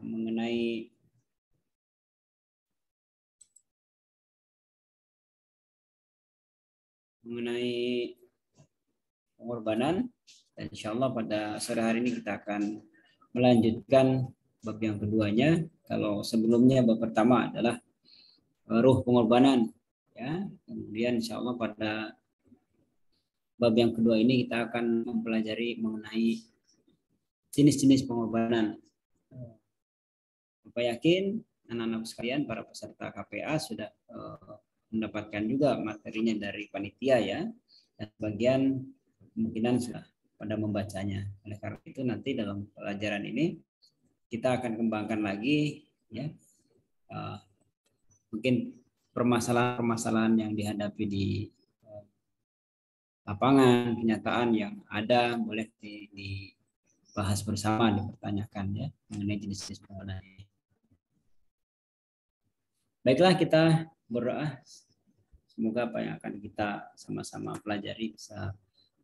mengenai pengorbanan, dan insya Allah pada sore hari ini kita akan melanjutkan bab yang keduanya. Kalau sebelumnya bab pertama adalah ruh pengorbanan, ya. Kemudian insya Allah pada bab yang kedua ini kita akan mempelajari mengenai jenis-jenis pengorbanan. Bapak yakin anak-anak sekalian, para peserta KPA sudah mendapatkan juga materinya dari panitia, ya, dan bagian kemungkinan sudah pada membacanya. Oleh karena itu nanti dalam pelajaran ini kita akan kembangkan lagi, ya, mungkin permasalahan-permasalahan yang dihadapi di lapangan, kenyataan yang ada, boleh dibahas bersama, dipertanyakan, ya, mengenai jenis-jenis pengorbanan ini. Baiklah, kita berdoa. Semoga apa yang akan kita sama-sama pelajari bisa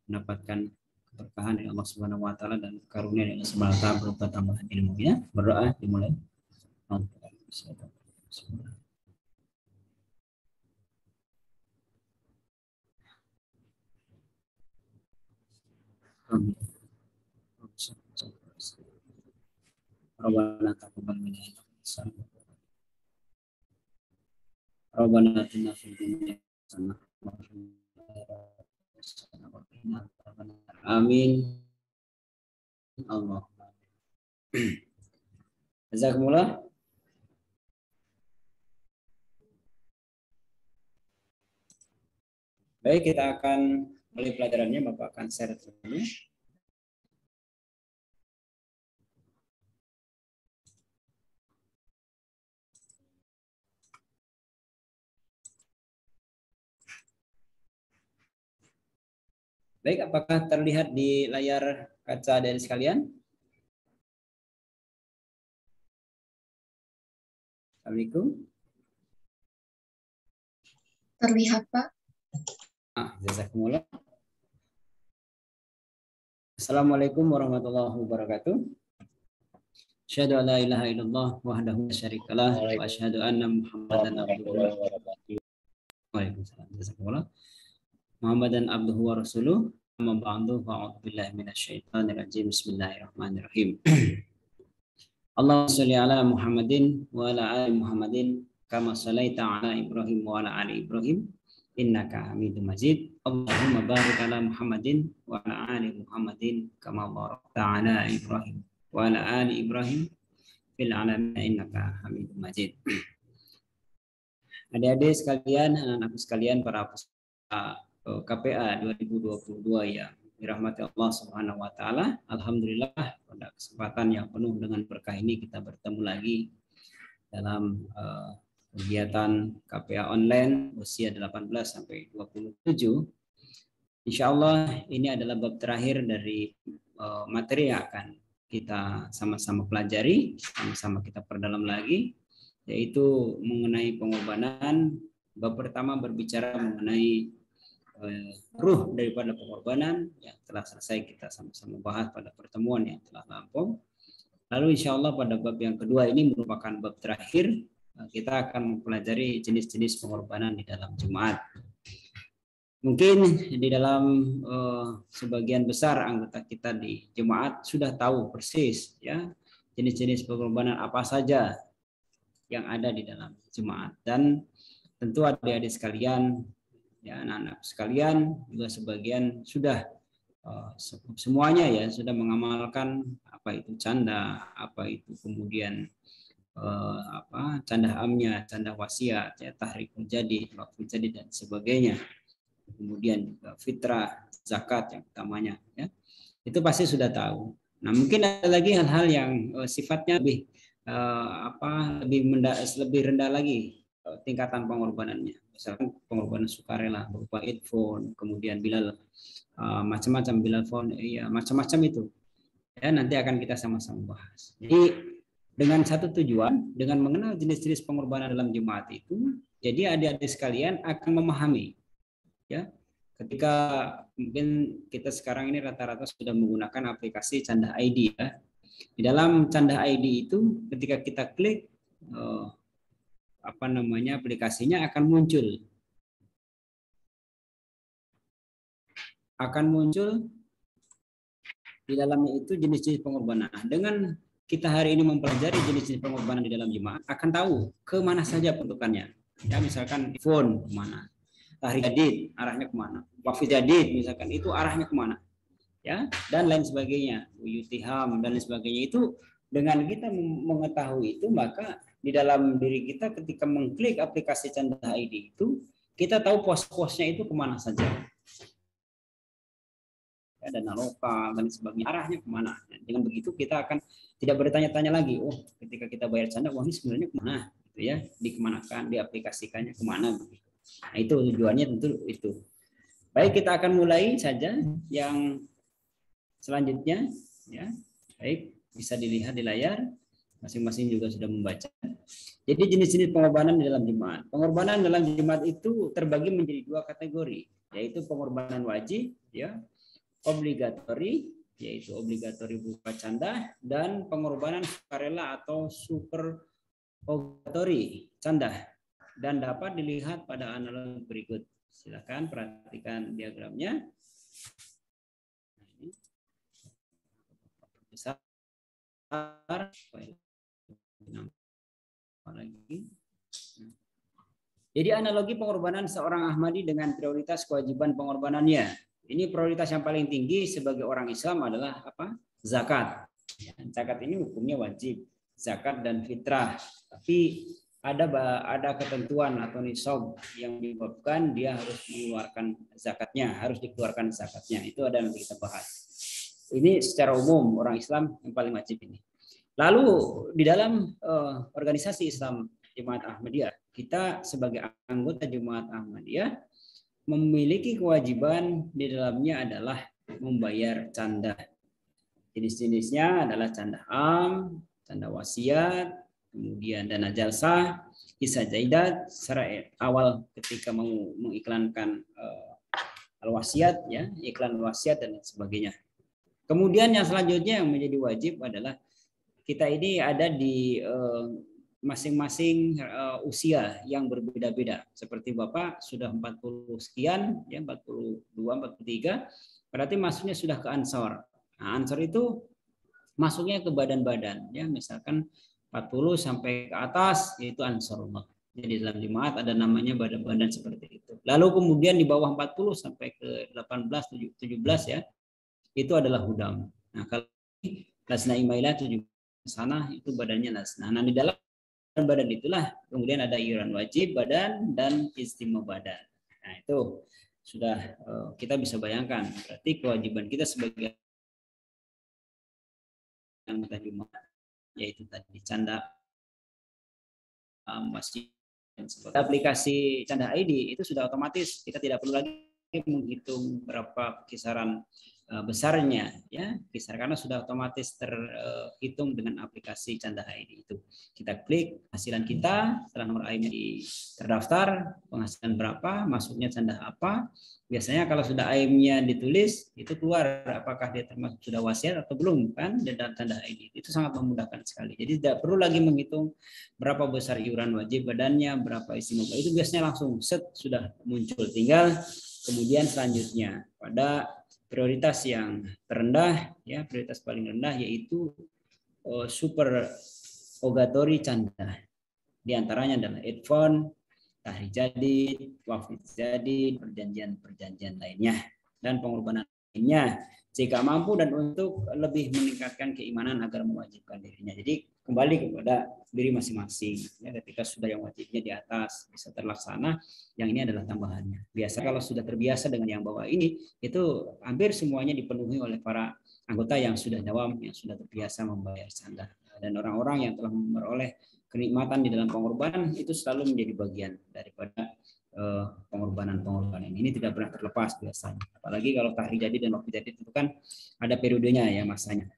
mendapatkan keberkahan dari Allah Subhanahu wa taala dan karunia dari Allah Subhanahu wa taala berupa tambahan ilmunya. Berdoa dimulai. Amin. Rabbana taqabbal minna Rabbana atina fid dunya hasanah wa fil akhirati hasanah. Amin. Allah. Jazakumullah. Baik, kita akan mulai pelajarannya. Bapak akan share dulu. Baik, apakah terlihat di layar kaca dari sekalian? Assalamualaikum. Terlihat, Pak. Jazakumullah. Assalamualaikum warahmatullahi wabarakatuh. Asyhadu an la ilaha illallah wahdahu la syarikalah wa asyhadu anna Muhammadan abduhu wa rasuluh. Waalaikumsalam. Jazakumullah. Muhammadan abduhu wa rasuluh. Amma ba'du, fa'udzu billahi minasyaitonir rajim. Bismillahirrahmanirrahim. Allahumma shalli ala Muhammadin wa ala ali Muhammadin kama shallaita ala Ibrahim wa ala ali Ibrahim innaka Hamidum Majid. Allahumma barik ala Muhammadin wa ala ali Muhammadin kama barakta ala Ibrahim wa ala ali Ibrahim fil alamin innaka Hamidum Majid. Adik-adik sekalian, anak-anak sekalian, para peserta KPA 2022 yang dirahmati Allah Subhanahu wa taala. Alhamdulillah pada kesempatan yang penuh dengan berkah ini kita bertemu lagi dalam kegiatan KPA online usia 18 sampai 27. Insya Allah ini adalah bab terakhir dari materi yang akan kita sama-sama pelajari, sama-sama kita perdalam lagi, yaitu mengenai pengorbanan. Bab pertama berbicara mengenai ruh daripada pengorbanan yang telah selesai kita sama-sama bahas pada pertemuan yang telah lampau. Lalu insya Allah pada bab yang kedua ini merupakan bab terakhir, kita akan mempelajari jenis-jenis pengorbanan di dalam Jumat. Mungkin di dalam sebagian besar anggota kita di Jemaat sudah tahu persis, ya, jenis-jenis pengorbanan apa saja yang ada di dalam Jemaat, dan tentu adik-adik sekalian, ya, anak-anak sekalian juga sebagian sudah semuanya, ya, sudah mengamalkan apa itu canda, apa itu kemudian canda amnya, canda wasiat, ya, tahrikul jadi, wakful jadi, dan sebagainya. Kemudian juga fitrah, zakat yang utamanya, ya, itu pasti sudah tahu. Nah, mungkin ada lagi hal-hal yang sifatnya lebih lebih rendah lagi tingkatan pengorbanannya. Misalkan pengorbanan sukarela berupa headphone, kemudian bilal, macam-macam bilal phone, ya, macam-macam itu, ya, nanti akan kita sama-sama bahas. Jadi dengan satu tujuan, dengan mengenal jenis-jenis pengorbanan dalam Jumat itu, jadi adik-adik sekalian akan memahami, ya, ketika mungkin kita sekarang ini rata-rata sudah menggunakan aplikasi Canda ID, ya. Di dalam Canda ID itu ketika kita klik aplikasinya akan muncul. Di dalamnya itu jenis-jenis pengorbanan. Dengan kita hari ini mempelajari jenis-jenis pengorbanan di dalam jemaah, akan tahu kemana saja peruntukannya. Ya, misalkan phone kemana, tahrik jadid arahnya kemana, wakfi jadid misalkan itu arahnya kemana, ya, dan lain sebagainya, uyutiham dan lain sebagainya. Itu dengan kita mengetahui itu, maka di dalam diri kita ketika mengklik aplikasi Canda ID itu, kita tahu pos-posnya itu kemana saja. Dana lokal dan sebagainya, arahnya kemana. Dengan begitu kita akan tidak bertanya-tanya lagi, oh ketika kita bayar canda, wah ini sebenarnya kemana, gitu ya, dikemanakan, diaplikasikannya kemana. Nah itu tujuannya tentu itu. Baik, kita akan mulai saja yang selanjutnya, ya. Baik, bisa dilihat di layar, masing-masing juga sudah membaca. Jadi jenis-jenis pengorbanan di dalam jemaat. Pengorbanan dalam jemaat itu terbagi menjadi dua kategori, yaitu pengorbanan wajib, ya, obligatori, yaitu obligatori berupa canda, dan pengorbanan sukarela atau superogatori canda, dan dapat dilihat pada analog berikut. Silakan perhatikan diagramnya. Besar lagi. Jadi analogi pengorbanan seorang Ahmadi dengan prioritas kewajiban pengorbanannya. Ini prioritas yang paling tinggi sebagai orang Islam adalah apa? Zakat. Zakat ini hukumnya wajib, zakat dan fitrah. Tapi ada ketentuan atau nisab yang menyebabkan dia harus mengeluarkan zakatnya, harus dikeluarkan zakatnya. Itu ada nanti kita bahas. Ini secara umum orang Islam yang paling wajib ini. Lalu di dalam organisasi Islam Jemaat Ahmadiyah, kita sebagai anggota Jemaat Ahmadiyah memiliki kewajiban di dalamnya adalah membayar canda. Jenis-jenisnya adalah canda am, canda wasiat, kemudian dana jalsah, hisah jaidat, secara awal ketika mau mengiklankan al-wasiat, ya, iklan wasiat dan sebagainya. Kemudian yang selanjutnya yang menjadi wajib adalah kita ini ada di masing-masing usia yang berbeda-beda. Seperti Bapak sudah 40 sekian, ya 42, 43, berarti masuknya sudah ke Ansor. Nah, Ansor itu masuknya ke badan-badan, ya misalkan 40 sampai ke atas itu Ansorullah. Jadi dalam jemaat ada namanya badan-badan seperti itu. Lalu kemudian di bawah 40 sampai ke 18, 17 ya, itu adalah hudam. Nah, kalau Lasna Imailah 17 sana itu badannya Lasna. Nah, di dalam badan itulah kemudian ada iuran wajib badan dan istimewa badan. Nah itu sudah kita bisa bayangkan, berarti kewajiban kita sebagai anggota jemaat yaitu tadi canda, masjid dan sebagainya. Aplikasi Canda ID itu sudah otomatis, kita tidak perlu lagi menghitung berapa kisaran besarnya, ya kisar, karena sudah otomatis terhitung dengan aplikasi Canda ID itu. Kita klik hasilan kita, setelah nomor AI-nya terdaftar, penghasilan berapa, masuknya canda apa. Biasanya kalau sudah AI-nya ditulis, itu keluar apakah dia termasuk sudah wasiat atau belum, kan, dan Canda ID. Itu sangat memudahkan sekali. Jadi tidak perlu lagi menghitung berapa besar iuran wajib badannya, berapa istimewa. Itu biasanya langsung set sudah muncul. Tinggal kemudian selanjutnya pada prioritas yang terendah, ya prioritas paling rendah yaitu super ogatori canda. Di antaranya adalah headphone, tahrik jadid, wafid jadid, perjanjian lainnya, dan pengorbanan lainnya jika mampu dan untuk lebih meningkatkan keimanan agar mewajibkan dirinya. Jadi kembali kepada diri masing-masing. Ya, ketika sudah yang wajibnya di atas bisa terlaksana, yang ini adalah tambahannya. Biasa kalau sudah terbiasa dengan yang bawah ini, itu hampir semuanya dipenuhi oleh para anggota yang sudah dawam, yang sudah terbiasa membayar canda. Dan orang-orang yang telah memperoleh kenikmatan di dalam pengorbanan itu selalu menjadi bagian daripada pengorbanan ini tidak pernah terlepas biasanya. Apalagi kalau tahrik jadid dan wakfi jadid itu kan ada periodenya, ya masanya.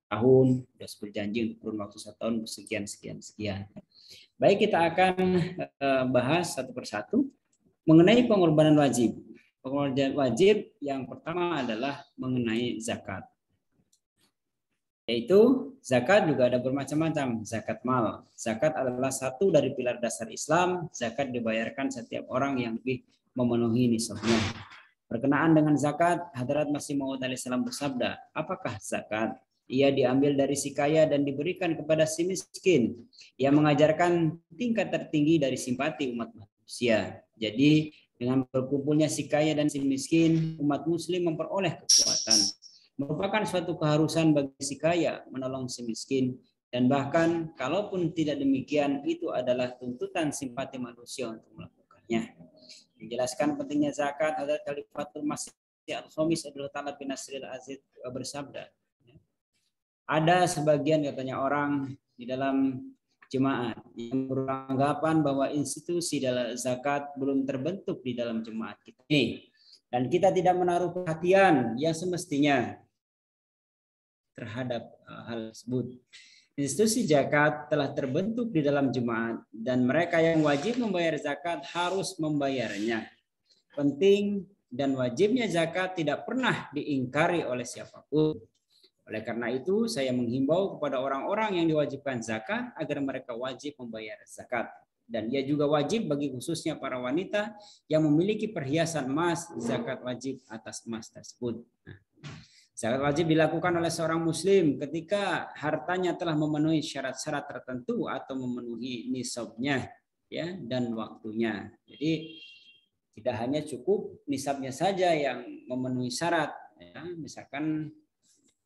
Tahun sudah berjanji untuk kurun waktu 1 tahun sekian. Baik, kita akan bahas satu persatu mengenai pengorbanan wajib. Pengorbanan wajib yang pertama adalah mengenai zakat. Yaitu zakat juga ada bermacam-macam. Zakat mal. Zakat adalah satu dari pilar dasar Islam. Zakat dibayarkan setiap orang yang lebih memenuhi nisabnya. Berkenaan dengan zakat, Hadrat Masih Maud alaihissalam bersabda, apakah zakat? Ia diambil dari si kaya dan diberikan kepada si miskin. Ia mengajarkan tingkat tertinggi dari simpati umat manusia. Jadi dengan berkumpulnya si kaya dan si miskin, umat muslim memperoleh kekuatan. Merupakan suatu keharusan bagi si kaya menolong si miskin, dan bahkan kalaupun tidak demikian, itu adalah tuntutan simpati manusia untuk melakukannya. Menjelaskan pentingnya zakat, Hadrat Khalifatul Masih Al-Khamis Abdul Ta'ala bin Nasril Aziz bersabda, ada sebagian katanya orang di dalam jemaat yang beranggapan bahwa institusi dalam zakat belum terbentuk di dalam jemaat kita ini, dan kita tidak menaruh perhatian yang semestinya terhadap hal tersebut. Institusi zakat telah terbentuk di dalam jemaat dan mereka yang wajib membayar zakat harus membayarnya. Penting dan wajibnya zakat tidak pernah diingkari oleh siapapun. Oleh karena itu, saya menghimbau kepada orang-orang yang diwajibkan zakat agar mereka wajib membayar zakat. Dan ia juga wajib bagi khususnya para wanita yang memiliki perhiasan emas, zakat wajib atas emas tersebut. Zakat wajib dilakukan oleh seorang muslim ketika hartanya telah memenuhi syarat-syarat tertentu atau memenuhi nisabnya, ya, dan waktunya. Jadi tidak hanya cukup nisabnya saja yang memenuhi syarat, ya. Misalkan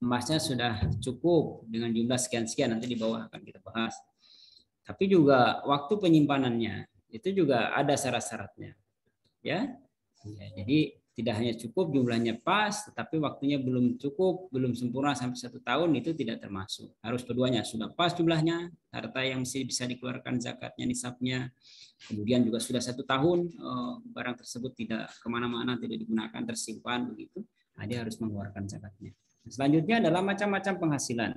emasnya sudah cukup dengan jumlah sekian-sekian, nanti di bawah akan kita bahas. Tapi juga waktu penyimpanannya itu juga ada syarat-syaratnya, ya. Jadi tidak hanya cukup jumlahnya pas, tetapi waktunya belum cukup, belum sempurna sampai 1 tahun, itu tidak termasuk. Harus keduanya sudah pas jumlahnya, harta yang mesti bisa dikeluarkan zakatnya, nisabnya. Kemudian juga sudah 1 tahun barang tersebut tidak kemana-mana, tidak digunakan, tersimpan begitu. Nah, dia harus mengeluarkan zakatnya. Selanjutnya adalah macam-macam penghasilan,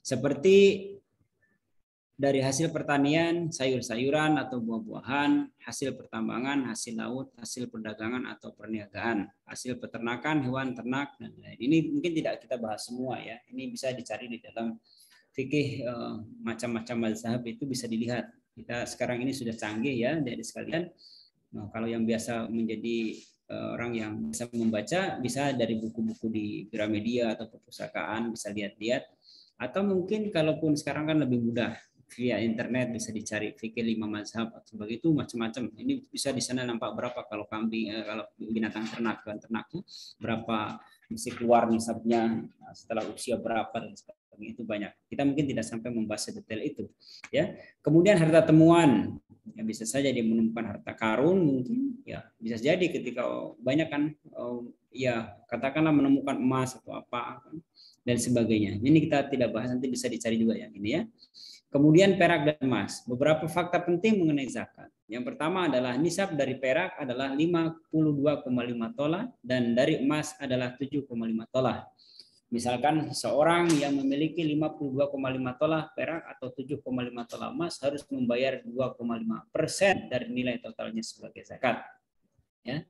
seperti dari hasil pertanian, sayur-sayuran atau buah-buahan, hasil pertambangan, hasil laut, hasil perdagangan atau perniagaan, hasil peternakan, hewan ternak, dan lain-lain. Ini mungkin tidak kita bahas semua, ya. Ini bisa dicari di dalam fikih macam-macam mazhab, itu bisa dilihat. Kita sekarang ini sudah canggih, ya, dari sekalian. Nah, kalau yang biasa menjadi orang yang bisa membaca, bisa dari buku-buku di Gramedia atau perpustakaan, bisa lihat-lihat. Atau mungkin kalaupun sekarang kan lebih mudah, via internet bisa dicari fikih 5 mazhab atau begitu, macam-macam. Ini bisa di sana nampak berapa kalau kambing, kalau binatang ternak, hewan ternaknya berapa mesti keluar nisabnya setelah usia berapa dan sebagainya, itu banyak. Kita mungkin tidak sampai membahas detail itu, ya. Kemudian harta temuan, ya, bisa saja dia menemukan harta karun, mungkin, ya, bisa jadi ketika banyak kan, ya, katakanlah menemukan emas atau apa dan sebagainya. Ini kita tidak bahas, nanti bisa dicari juga yang ini, ya. Kemudian perak dan emas. Beberapa fakta penting mengenai zakat. Yang pertama adalah nisab dari perak adalah 52,5 tola dan dari emas adalah 7,5 tola. Misalkan seorang yang memiliki 52,5 tola perak atau 7,5 tola emas harus membayar 2,5% dari nilai totalnya sebagai zakat, ya.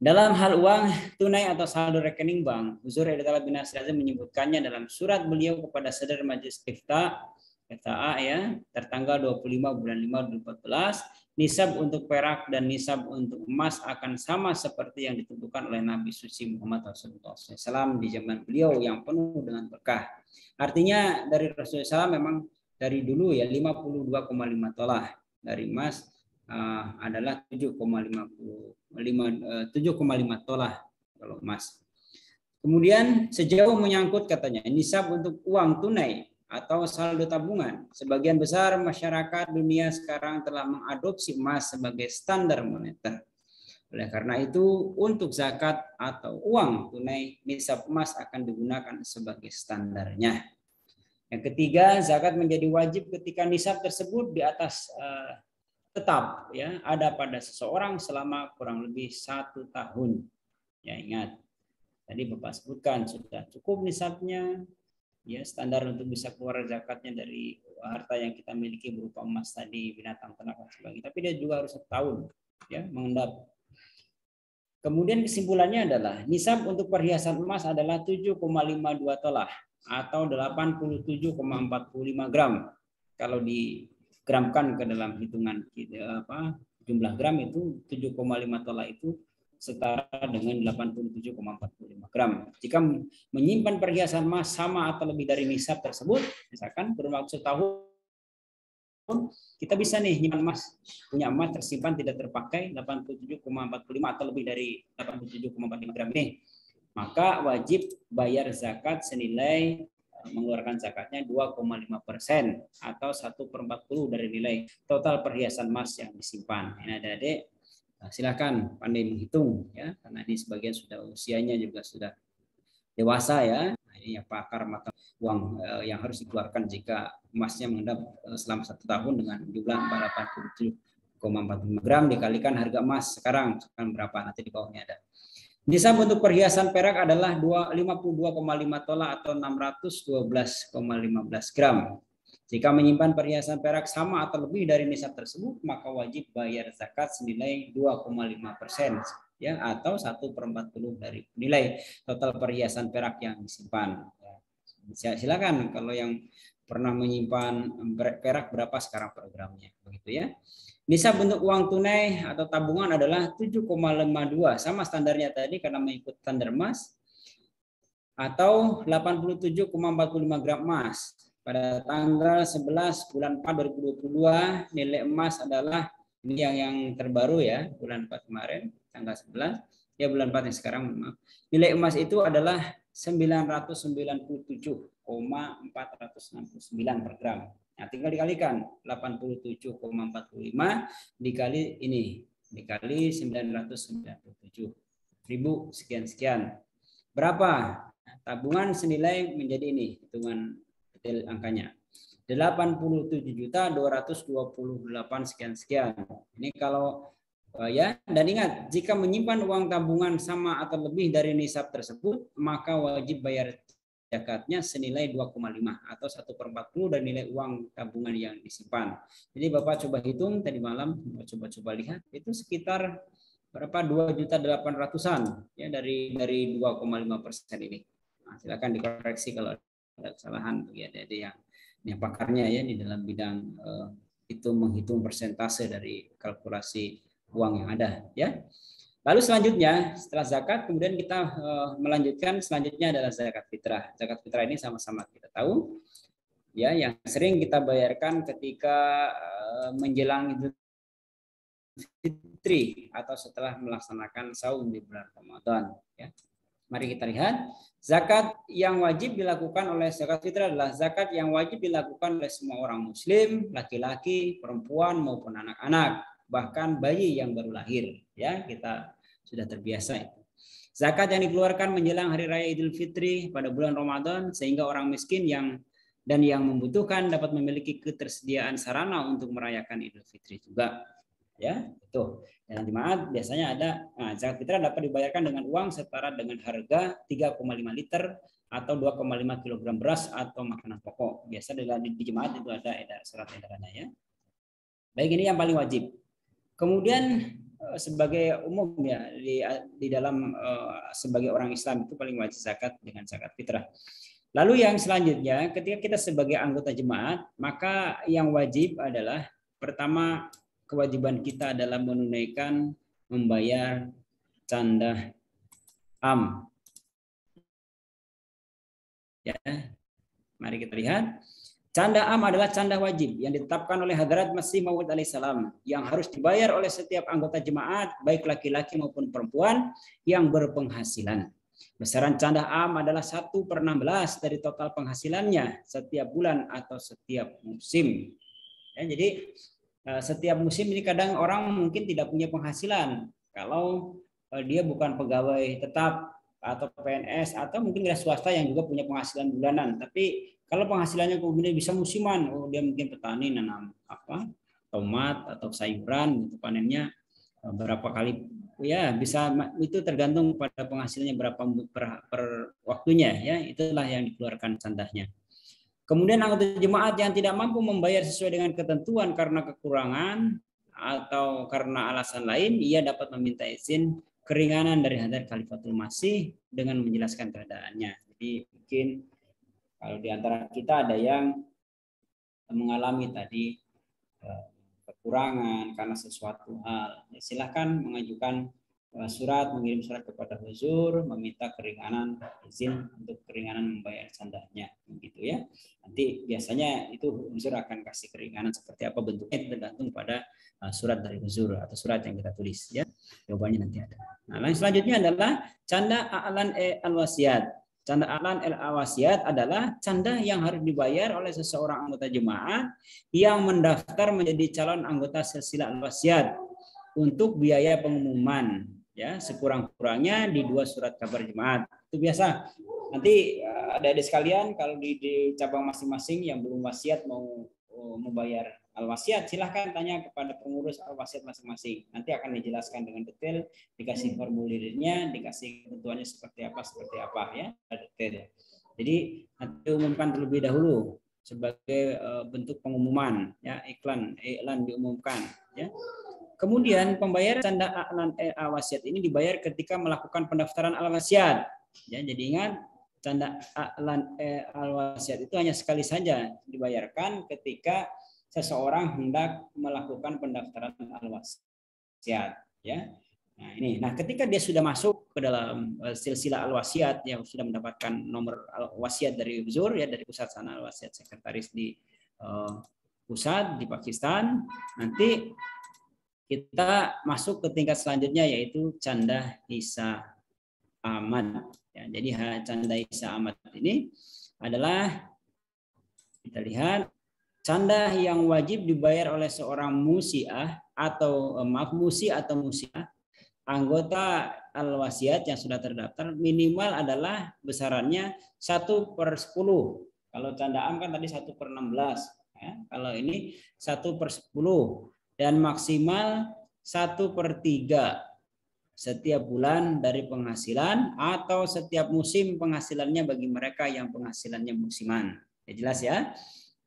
Dalam hal uang tunai atau saldo rekening bank, Huzur Abdul Ta'ala bin Nasir Azim menyebutkannya dalam surat beliau kepada Sadar Majelis Ifta, ya, tertanggal 25 bulan 5 2014, nisab untuk perak dan nisab untuk emas akan sama seperti yang ditentukan oleh Nabi suci Muhammad SAW di zaman beliau yang penuh dengan berkah. Artinya dari Rasulullah SAW memang dari dulu, ya, 52,5 tolah. Dari emas adalah 7,5 tolah kalau emas. Kemudian sejauh menyangkut katanya nisab untuk uang tunai atau saldo tabungan, sebagian besar masyarakat dunia sekarang telah mengadopsi emas sebagai standar moneter. Oleh karena itu, untuk zakat atau uang tunai, nisab emas akan digunakan sebagai standarnya. Yang ketiga, zakat menjadi wajib ketika nisab tersebut di atas tetap, ya, ada pada seseorang selama kurang lebih 1 tahun. Ya, ingat, tadi Bapak sebutkan sudah cukup nisabnya, ya, standar untuk bisa keluar zakatnya dari harta yang kita miliki berupa emas tadi, binatang ternak dan sebagainya. Tapi dia juga harus 1 tahun, ya, mengendap. Kemudian kesimpulannya adalah nisab untuk perhiasan emas adalah 7,52 tolah. atau 87,45 gram. Kalau digramkan ke dalam hitungan jumlah gram itu 7,5 tola itu setara dengan 87,45 gram. Jika menyimpan perhiasan emas sama atau lebih dari nisab tersebut, misalkan kurun waktu setahun, kita bisa nih nyimpan emas, punya emas tersimpan tidak terpakai 87,45 atau lebih dari 87,45 gram ini, maka wajib bayar zakat senilai mengeluarkan zakatnya 2,5% atau 1/40 dari nilai total perhiasan emas yang disimpan. Ini adik-adik, silakan pandai menghitung ya, karena ini sebagian sudah usianya juga sudah dewasa ya. Nah, ini ya pakar mata uang yang harus dikeluarkan jika emasnya mengendap selama 1 tahun dengan jumlah 487,45 gram dikalikan harga emas sekarang berapa, nanti di bawahnya ada. Nisab untuk perhiasan perak adalah 52,5 tola atau 612,15 gram. Jika menyimpan perhiasan perak sama atau lebih dari nisab tersebut, maka wajib bayar zakat senilai 2,5% ya, atau 1/40 dari nilai total perhiasan perak yang disimpan. Silakan kalau yang pernah menyimpan perak berapa sekarang programnya, begitu ya. Nisab untuk uang tunai atau tabungan adalah 7,52, sama standarnya tadi karena mengikut standar emas, atau 87,45 gram emas. Pada tanggal 11 bulan 4 2022 nilai emas adalah ini yang terbaru ya, bulan 4 kemarin tanggal 11 ya, bulan 4 yang sekarang maaf. Nilai emas itu adalah 997,469 per gram. Nah, tinggal dikalikan 87,45 dikali ini dikali 997.000 sekian. Berapa? Tabungan senilai menjadi ini, hitungan detail angkanya. 87.228 sekian. Ini kalau ya, dan ingat jika menyimpan uang tabungan sama atau lebih dari nisab tersebut, maka wajib bayar zakatnya senilai 2,5 atau 1/40 dari nilai uang tabungan yang disimpan. Jadi Bapak coba hitung tadi malam, coba lihat itu sekitar berapa, 2.800.000-an ya dari 2,5% ini. Nah, silakan dikoreksi kalau ada kesalahan bagi adik-adik yang pakarnya ya di dalam bidang itu menghitung persentase dari kalkulasi uang yang ada ya. Lalu selanjutnya setelah zakat kemudian kita melanjutkan, selanjutnya adalah zakat fitrah. Zakat fitrah ini sama-sama kita tahu ya, yang sering kita bayarkan ketika menjelang Idul Fitri atau setelah melaksanakan saum di bulan Ramadan ya. Mari kita lihat, zakat yang wajib dilakukan oleh zakat fitrah adalah zakat yang wajib dilakukan oleh semua orang muslim, laki-laki, perempuan maupun anak-anak, bahkan bayi yang baru lahir ya, kita sudah terbiasa itu. Zakat yang dikeluarkan menjelang hari raya Idul Fitri pada bulan Ramadan sehingga orang miskin yang membutuhkan dapat memiliki ketersediaan sarana untuk merayakan Idul Fitri juga. Ya, itu. Dan jemaat biasanya ada zakat fitrah dapat dibayarkan dengan uang setara dengan harga 3,5 liter atau 2,5 kg beras atau makanan pokok. Biasa di jemaat itu ada surat edarannya ya. Baik, ini yang paling wajib. Kemudian sebagai umum ya di dalam sebagai orang Islam itu paling wajib zakat dengan zakat fitrah. Lalu yang selanjutnya ketika kita sebagai anggota jemaat, maka yang wajib adalah pertama, kewajiban kita adalah menunaikan membayar canda am. Ya, mari kita lihat. Canda am adalah canda wajib yang ditetapkan oleh Hadrat Masih Maud alaihissalam yang harus dibayar oleh setiap anggota jemaat baik laki-laki maupun perempuan yang berpenghasilan. Besaran canda am adalah 1/16 dari total penghasilannya setiap bulan atau setiap musim. Ya, jadi setiap musim ini kadang orang mungkin tidak punya penghasilan kalau dia bukan pegawai tetap atau PNS atau mungkin dia swasta yang juga punya penghasilan bulanan. Tapi kalau penghasilannya kemudian bisa musiman, dia mungkin petani nanam tomat atau sayuran, gitu, panennya berapa kali ya, bisa itu tergantung pada penghasilannya berapa per waktunya ya, itulah yang dikeluarkan candahnya. Kemudian anggota jemaat yang tidak mampu membayar sesuai dengan ketentuan karena kekurangan atau karena alasan lain, ia dapat meminta izin keringanan dari Hadrat Khalifatul Masih dengan menjelaskan keadaannya. Jadi mungkin Kalau di antara kita ada yang mengalami tadi kekurangan karena sesuatu hal, ya silahkan mengajukan mengirim surat kepada huzur, meminta keringanan izin untuk keringanan membayar candanya, gitu ya. Nanti biasanya itu huzur akan kasih keringanan seperti apa bentuknya tergantung pada surat dari huzur atau surat yang kita tulis, ya. Jawabannya nanti ada. Nah, yang selanjutnya adalah canda a'lan al-wasiat. Canda a'lan al-wasiat adalah canda yang harus dibayar oleh seseorang anggota jemaah yang mendaftar menjadi calon anggota silsilah al-wasiat untuk biaya pengumuman, ya, sekurang-kurangnya di 2 surat kabar jemaat. Itu biasa. Nanti adik-adik sekalian kalau di cabang masing-masing yang belum wasiat mau membayar al-wasiat, silahkan tanya kepada pengurus al-wasiat masing-masing. Nanti akan dijelaskan dengan detail, dikasih formulirnya, dikasih ketentuannya seperti apa ya, detail. Jadi nanti diumumkan terlebih dahulu sebagai bentuk pengumuman, ya, iklan diumumkan, ya. Kemudian pembayaran canda a'lan al-wasiat ini dibayar ketika melakukan pendaftaran al-wasiat. Ya, jadi ingat canda a'lan al-wasiat itu hanya sekali saja dibayarkan ketika seseorang hendak melakukan pendaftaran al-wasiat. Ya. Nah, ketika dia sudah masuk ke dalam silsilah al-wasiat yang sudah mendapatkan nomor wasiat dari huzur, ya, dari pusat sana al-wasiat sekretaris di pusat di Pakistan, nanti kita masuk ke tingkat selanjutnya yaitu canda hisa amad. Ya, jadi canda hisa amad ini adalah, kita lihat, canda yang wajib dibayar oleh seorang musiah atau musi atau musiah anggota al-wasiat yang sudah terdaftar minimal adalah besarannya 1/10. Kalau canda am kan tadi 1/16. Ya, kalau ini 1/10. Dan maksimal 1/3 setiap bulan dari penghasilan atau setiap musim penghasilannya bagi mereka yang penghasilannya musiman. Ya, jelas ya.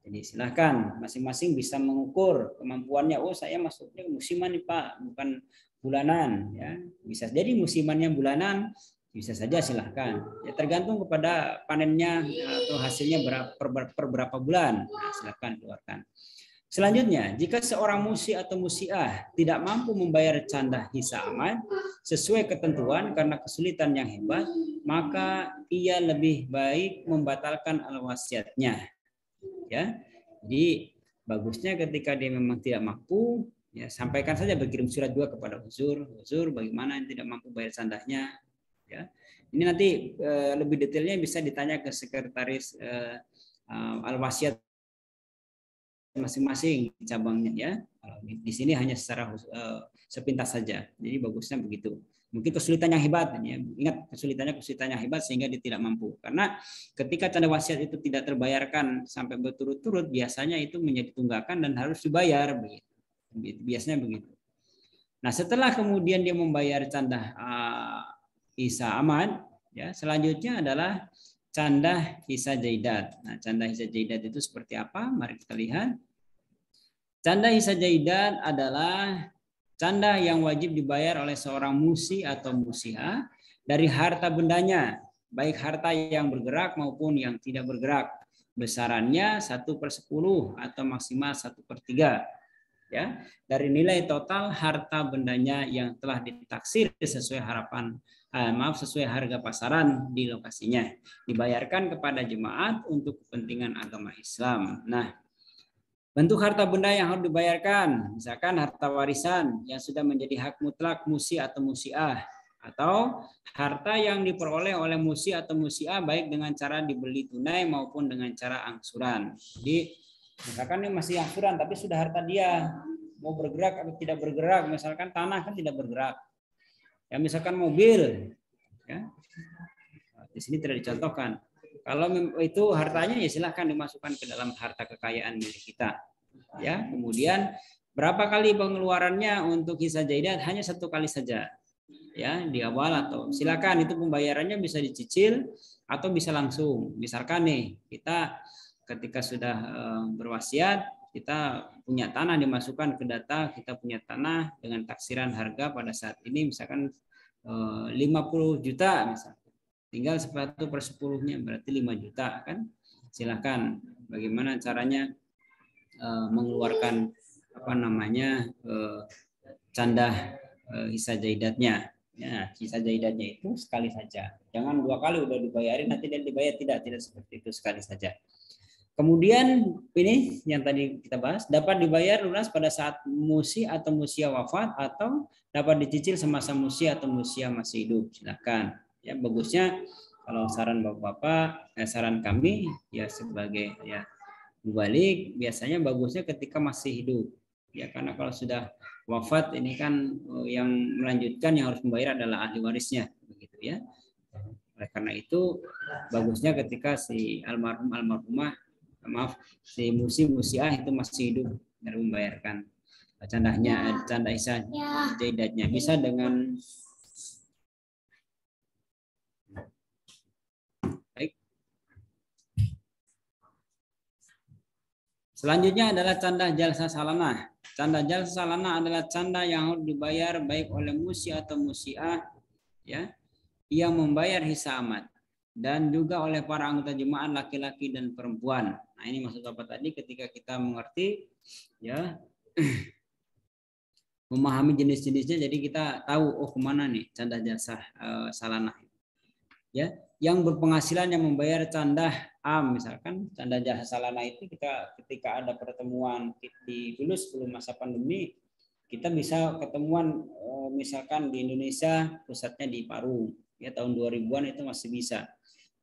Jadi silahkan masing-masing bisa mengukur kemampuannya. Oh, saya masuknya musiman nih Pak, bukan bulanan. Ya, bisa jadi musimannya bulanan, bisa saja silahkan. Ya, tergantung kepada panennya atau hasilnya per berapa bulan. Nah, silahkan keluarkan. Selanjutnya, jika seorang musi atau musiah tidak mampu membayar canda hisa amad sesuai ketentuan karena kesulitan yang hebat, maka ia lebih baik membatalkan al-wasiatnya. Ya, jadi bagusnya ketika dia memang tidak mampu, ya sampaikan saja, berkirim surat juga kepada huzur, bagaimana yang tidak mampu bayar candanya. Ya, ini nanti lebih detailnya bisa ditanya ke sekretaris al-wasiat masing-masing cabangnya, ya. Di sini hanya secara sepintas saja. Jadi bagusnya begitu. Mungkin kesulitan yang hebat, ya. Ingat kesulitan yang hebat sehingga dia tidak mampu. Karena ketika canda wasiat itu tidak terbayarkan sampai berturut-turut, biasanya itu menjadi tunggakan dan harus dibayar, begitu. Biasanya begitu. Nah, setelah kemudian dia membayar canda hisa amad, ya, selanjutnya adalah canda hisa jaidat. Nah, canda hisa jaidat itu seperti apa? Mari kita lihat. Canda hisa jaidat adalah canda yang wajib dibayar oleh seorang musi atau musiah dari harta bendanya, baik harta yang bergerak maupun yang tidak bergerak. Besarannya 1/10 atau maksimal 1/3. Ya, dari nilai total harta bendanya yang telah ditaksir sesuai sesuai harga pasaran di lokasinya, dibayarkan kepada jemaat untuk kepentingan agama Islam. Nah, bentuk harta benda yang harus dibayarkan, misalkan harta warisan yang sudah menjadi hak mutlak musi atau musiah, atau harta yang diperoleh oleh musi atau musiah baik dengan cara dibeli tunai maupun dengan cara angsuran. Jadi misalkan ini masih angsuran tapi sudah harta dia, mau bergerak atau tidak bergerak, misalkan tanah kan tidak bergerak. Ya, misalkan mobil, ya. Di sini tidak dicontohkan. Kalau itu hartanya, ya silahkan dimasukkan ke dalam harta kekayaan milik kita. Ya, kemudian berapa kali pengeluarannya untuk hisa jaidat? Hanya 1 kali saja. Ya, di awal atau silakan itu pembayarannya bisa dicicil atau bisa langsung. Misalkan nih, kita ketika sudah berwasiat, kita punya tanah dimasukkan ke data, kita punya tanah dengan taksiran harga pada saat ini misalkan 50 juta misalkan. Tinggal 1/10-nya berarti 5 juta kan. Silakan bagaimana caranya mengeluarkan canda hisa jaidatnya. Ya, hisa jaidatnya itu sekali saja. Jangan 2 kali udah dibayarin nanti dia dibayar, tidak seperti itu, sekali saja. Kemudian ini yang tadi kita bahas, dapat dibayar lunas pada saat musi atau musia wafat atau dapat dicicil semasa musi atau musia masih hidup. Silakan. Ya, bagusnya kalau saran Bapak-bapak, saran kami ya sebagai ya mubalik biasanya bagusnya ketika masih hidup. Ya, karena kalau sudah wafat ini kan yang melanjutkan yang harus membayar adalah ahli warisnya, begitu ya. Oleh karena itu bagusnya ketika si almarhumah si musiah itu masih hidup baru membayarkan canda hisa jaidatnya. Bisa dengan baik. Selanjutnya adalah canda jalsa salanah. Canda jalsa salanah adalah canda yang harus dibayar baik oleh musi atau musiah ya yang membayar hisa amat dan juga oleh para anggota jemaah laki-laki dan perempuan. Nah, ini maksud Bapak tadi ketika kita mengerti ya memahami jenis-jenisnya, jadi kita tahu oh kemana nih canda jasa salanah. Ya, yang berpenghasilan yang membayar canda misalkan canda jasa salanah itu ketika ada pertemuan dulu sebelum masa pandemi kita bisa ketemuan misalkan di Indonesia pusatnya di Parung ya tahun 2000-an itu masih bisa.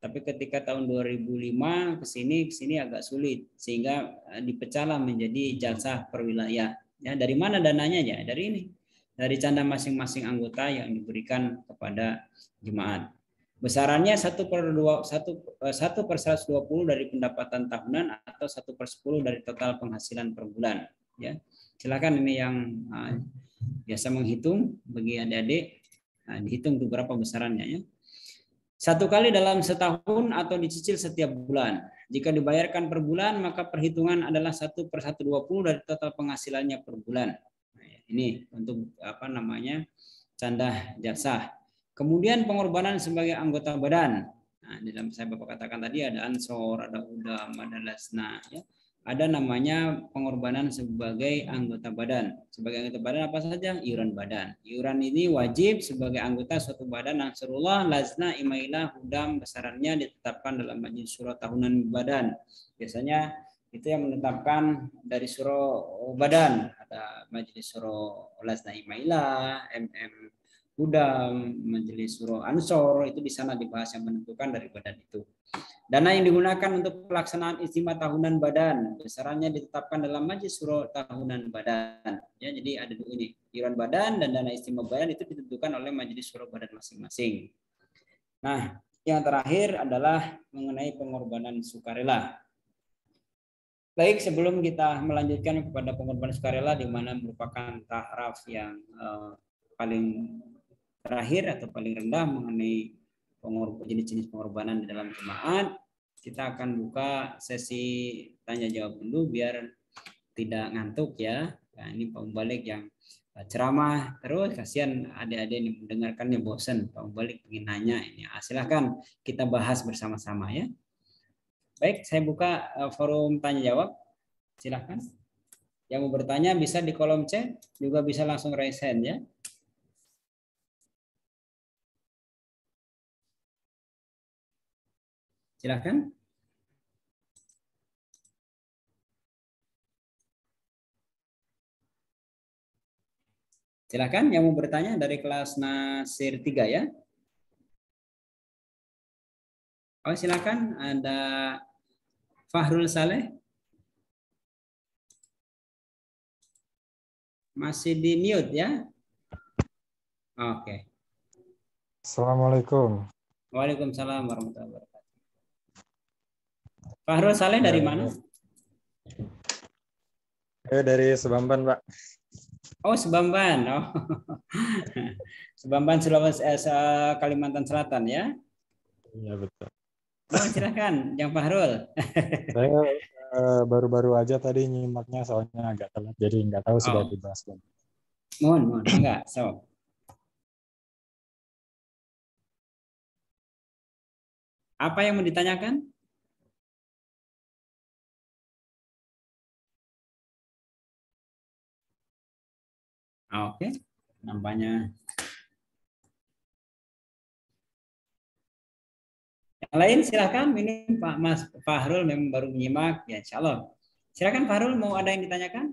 Tapi ketika tahun 2005 ke sini agak sulit sehingga dipecahlah menjadi jalsah per wilayah. Ya, dari mana dananya ya? Dari ini. Dari canda masing-masing anggota yang diberikan kepada jemaat. Besarannya 1/120 dari pendapatan tahunan atau 1/10 dari total penghasilan per bulan. Ya, silakan ini yang biasa menghitung bagi adik-adik, dihitung berapa besarannya ya. 1 kali dalam setahun atau dicicil setiap bulan. Jika dibayarkan per bulan, maka perhitungan adalah 1/120 dari total penghasilannya per bulan. Nah, ini untuk canda jasa. Kemudian pengorbanan sebagai anggota badan. Nah, dalam saya Bapak katakan tadi ada ansor, ada udam, ada lasna. Ya. Ada namanya pengorbanan sebagai anggota badan. Sebagai anggota badan apa saja? Iuran badan. Iuran ini wajib sebagai anggota suatu badan ansarullah, lazna, imailah, hudam, besarannya ditetapkan dalam majelis syuro tahunan badan. Biasanya itu yang menetapkan dari syuro badan. Ada majelis syuro lazna imailah, hudam, majelis syuro ansor, itu di sana dibahas yang menentukan dari badan itu. Dana yang digunakan untuk pelaksanaan istimewa tahunan badan, besarannya ditetapkan dalam majelis syuro tahunan badan. Ya, jadi ada dua ini, iuran badan dan dana istimewa badan itu ditentukan oleh majelis syuro badan masing-masing. Nah, yang terakhir adalah mengenai pengorbanan sukarela. Baik, sebelum kita melanjutkan kepada pengorbanan sukarela di mana merupakan taraf yang paling terakhir atau paling rendah mengenai jenis-jenis pengorbanan di dalam jemaat, kita akan buka sesi tanya jawab dulu biar tidak ngantuk ya. Nah, ini Pak Mubalik yang ceramah terus, kasihan adik-adik yang mendengarkannya bosan. Pak Mubalik ingin nanya ini. Silahkan kita bahas bersama-sama ya. Baik, saya buka forum tanya jawab. Silahkan. Yang mau bertanya bisa di kolom chat, juga bisa langsung raise hand ya. Silahkan. Silakan yang mau bertanya dari kelas Nasir 3 ya. Oh, silakan ada Fahrul Saleh. Masih di mute ya. Oke. Assalamualaikum. Waalaikumsalam warahmatullahi wabarakatuh. Fahrul Saleh dari mana? Dari Sebamban, Pak. Oh, Sebamban. Oh. Sebamban, Sulawesi, Kalimantan Selatan ya. Iya, betul. Oh, silakan, yang Fahrul. Saya baru-baru aja tadi nyimaknya soalnya agak telat, jadi nggak tahu sudah dibahas belum. Mohon, enggak. So. Apa yang mau ditanyakan? Oke, nampaknya. Yang lain silakan. Ini Pak Mas Fahrul memang baru menyimak, ya insya Allah. Silakan Fahrul, mau ada yang ditanyakan?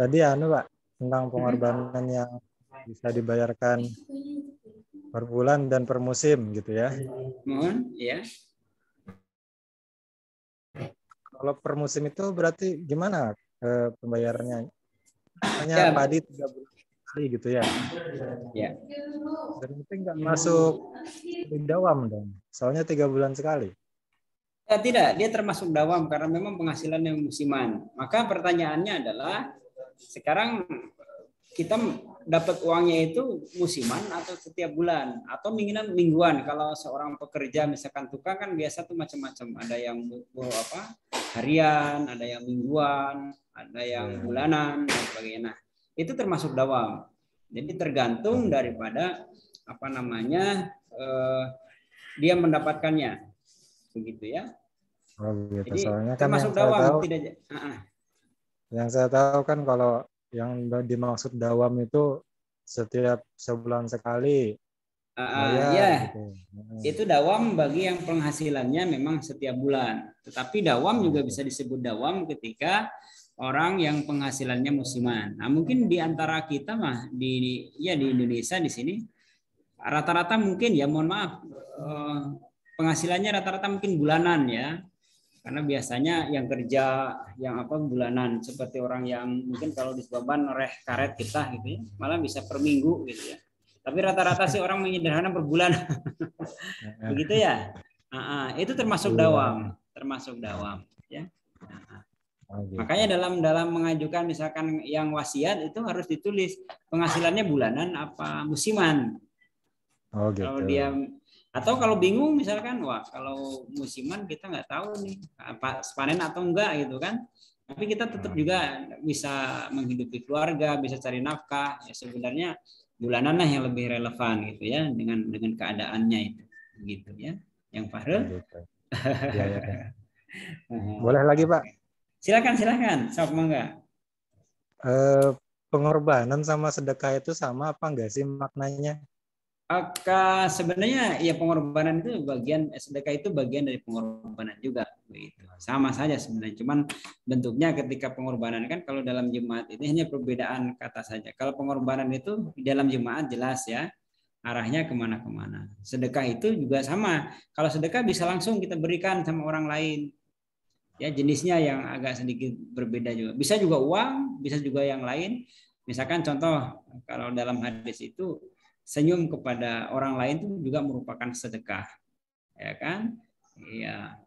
Tadi Pak tentang pengorbanan yang bisa dibayarkan per bulan dan per musim gitu ya. Mohon, ya. Kalau per musim itu berarti gimana pembayarannya? Hanya Ya. padi 3 bulan sekali gitu ya. Ya. Dan itu nggak masuk di dawam dong. Soalnya 3 bulan sekali. Ya, tidak, dia termasuk dawam karena memang penghasilannya musiman. Maka pertanyaannya adalah sekarang kita dapat uangnya itu musiman atau setiap bulan atau mingguan. Kalau seorang pekerja misalkan tukang kan biasa tuh macam-macam. Ada yang harian, ada yang mingguan, ada yang bulanan dan sebagainya. Nah, itu termasuk dawam. Jadi tergantung daripada dia mendapatkannya. Begitu ya. Oh gitu. Jadi Soalnya kan termasuk dawam tidak. Yang saya tahu kan kalau yang dimaksud dawam itu setiap sebulan sekali bayar Ya, gitu. itu dawam bagi yang penghasilannya memang setiap bulan. Tetapi dawam juga bisa disebut dawam ketika orang yang penghasilannya musiman. Nah, mungkin di antara kita mah di Indonesia di sini rata-rata mungkin ya, mohon maaf, penghasilannya rata-rata mungkin bulanan ya. Karena biasanya yang kerja yang bulanan, seperti orang yang mungkin kalau di Sebaban reh karet kita gitu ya, malah bisa per minggu gitu ya. Tapi rata-rata sih orang menyederhana per bulan. Begitu ya. Itu termasuk dawam, ya. Gitu. Makanya dalam mengajukan misalkan yang wasiat itu harus ditulis penghasilannya bulanan apa musiman. Oh gitu. Kalau dia atau kalau bingung misalkan, wah kalau musiman kita nggak tahu nih apa panen atau enggak gitu kan. Tapi kita tetap juga bisa menghidupi keluarga, bisa cari nafkah. Ya sebenarnya bulanan lah yang lebih relevan gitu ya dengan keadaannya itu, gitu ya. Yang Fahrul. Gitu. Ya. Boleh lagi Pak? Silakan. Sok mangga. Pengorbanan sama sedekah itu sama apa enggak sih maknanya? Sebenarnya ya pengorbanan itu sedekah itu bagian dari pengorbanan juga, begitu. Sama saja sebenarnya, cuman bentuknya ketika pengorbanan kan kalau dalam jemaat itu hanya perbedaan kata saja. Kalau pengorbanan itu dalam jemaat jelas ya arahnya kemana-kemana. Sedekah itu juga sama. Kalau sedekah bisa langsung kita berikan sama orang lain, ya jenisnya yang agak sedikit berbeda juga. Bisa juga uang, bisa juga yang lain. Misalkan contoh kalau dalam hadis itu senyum kepada orang lain itu juga merupakan sedekah, ya kan? Ya,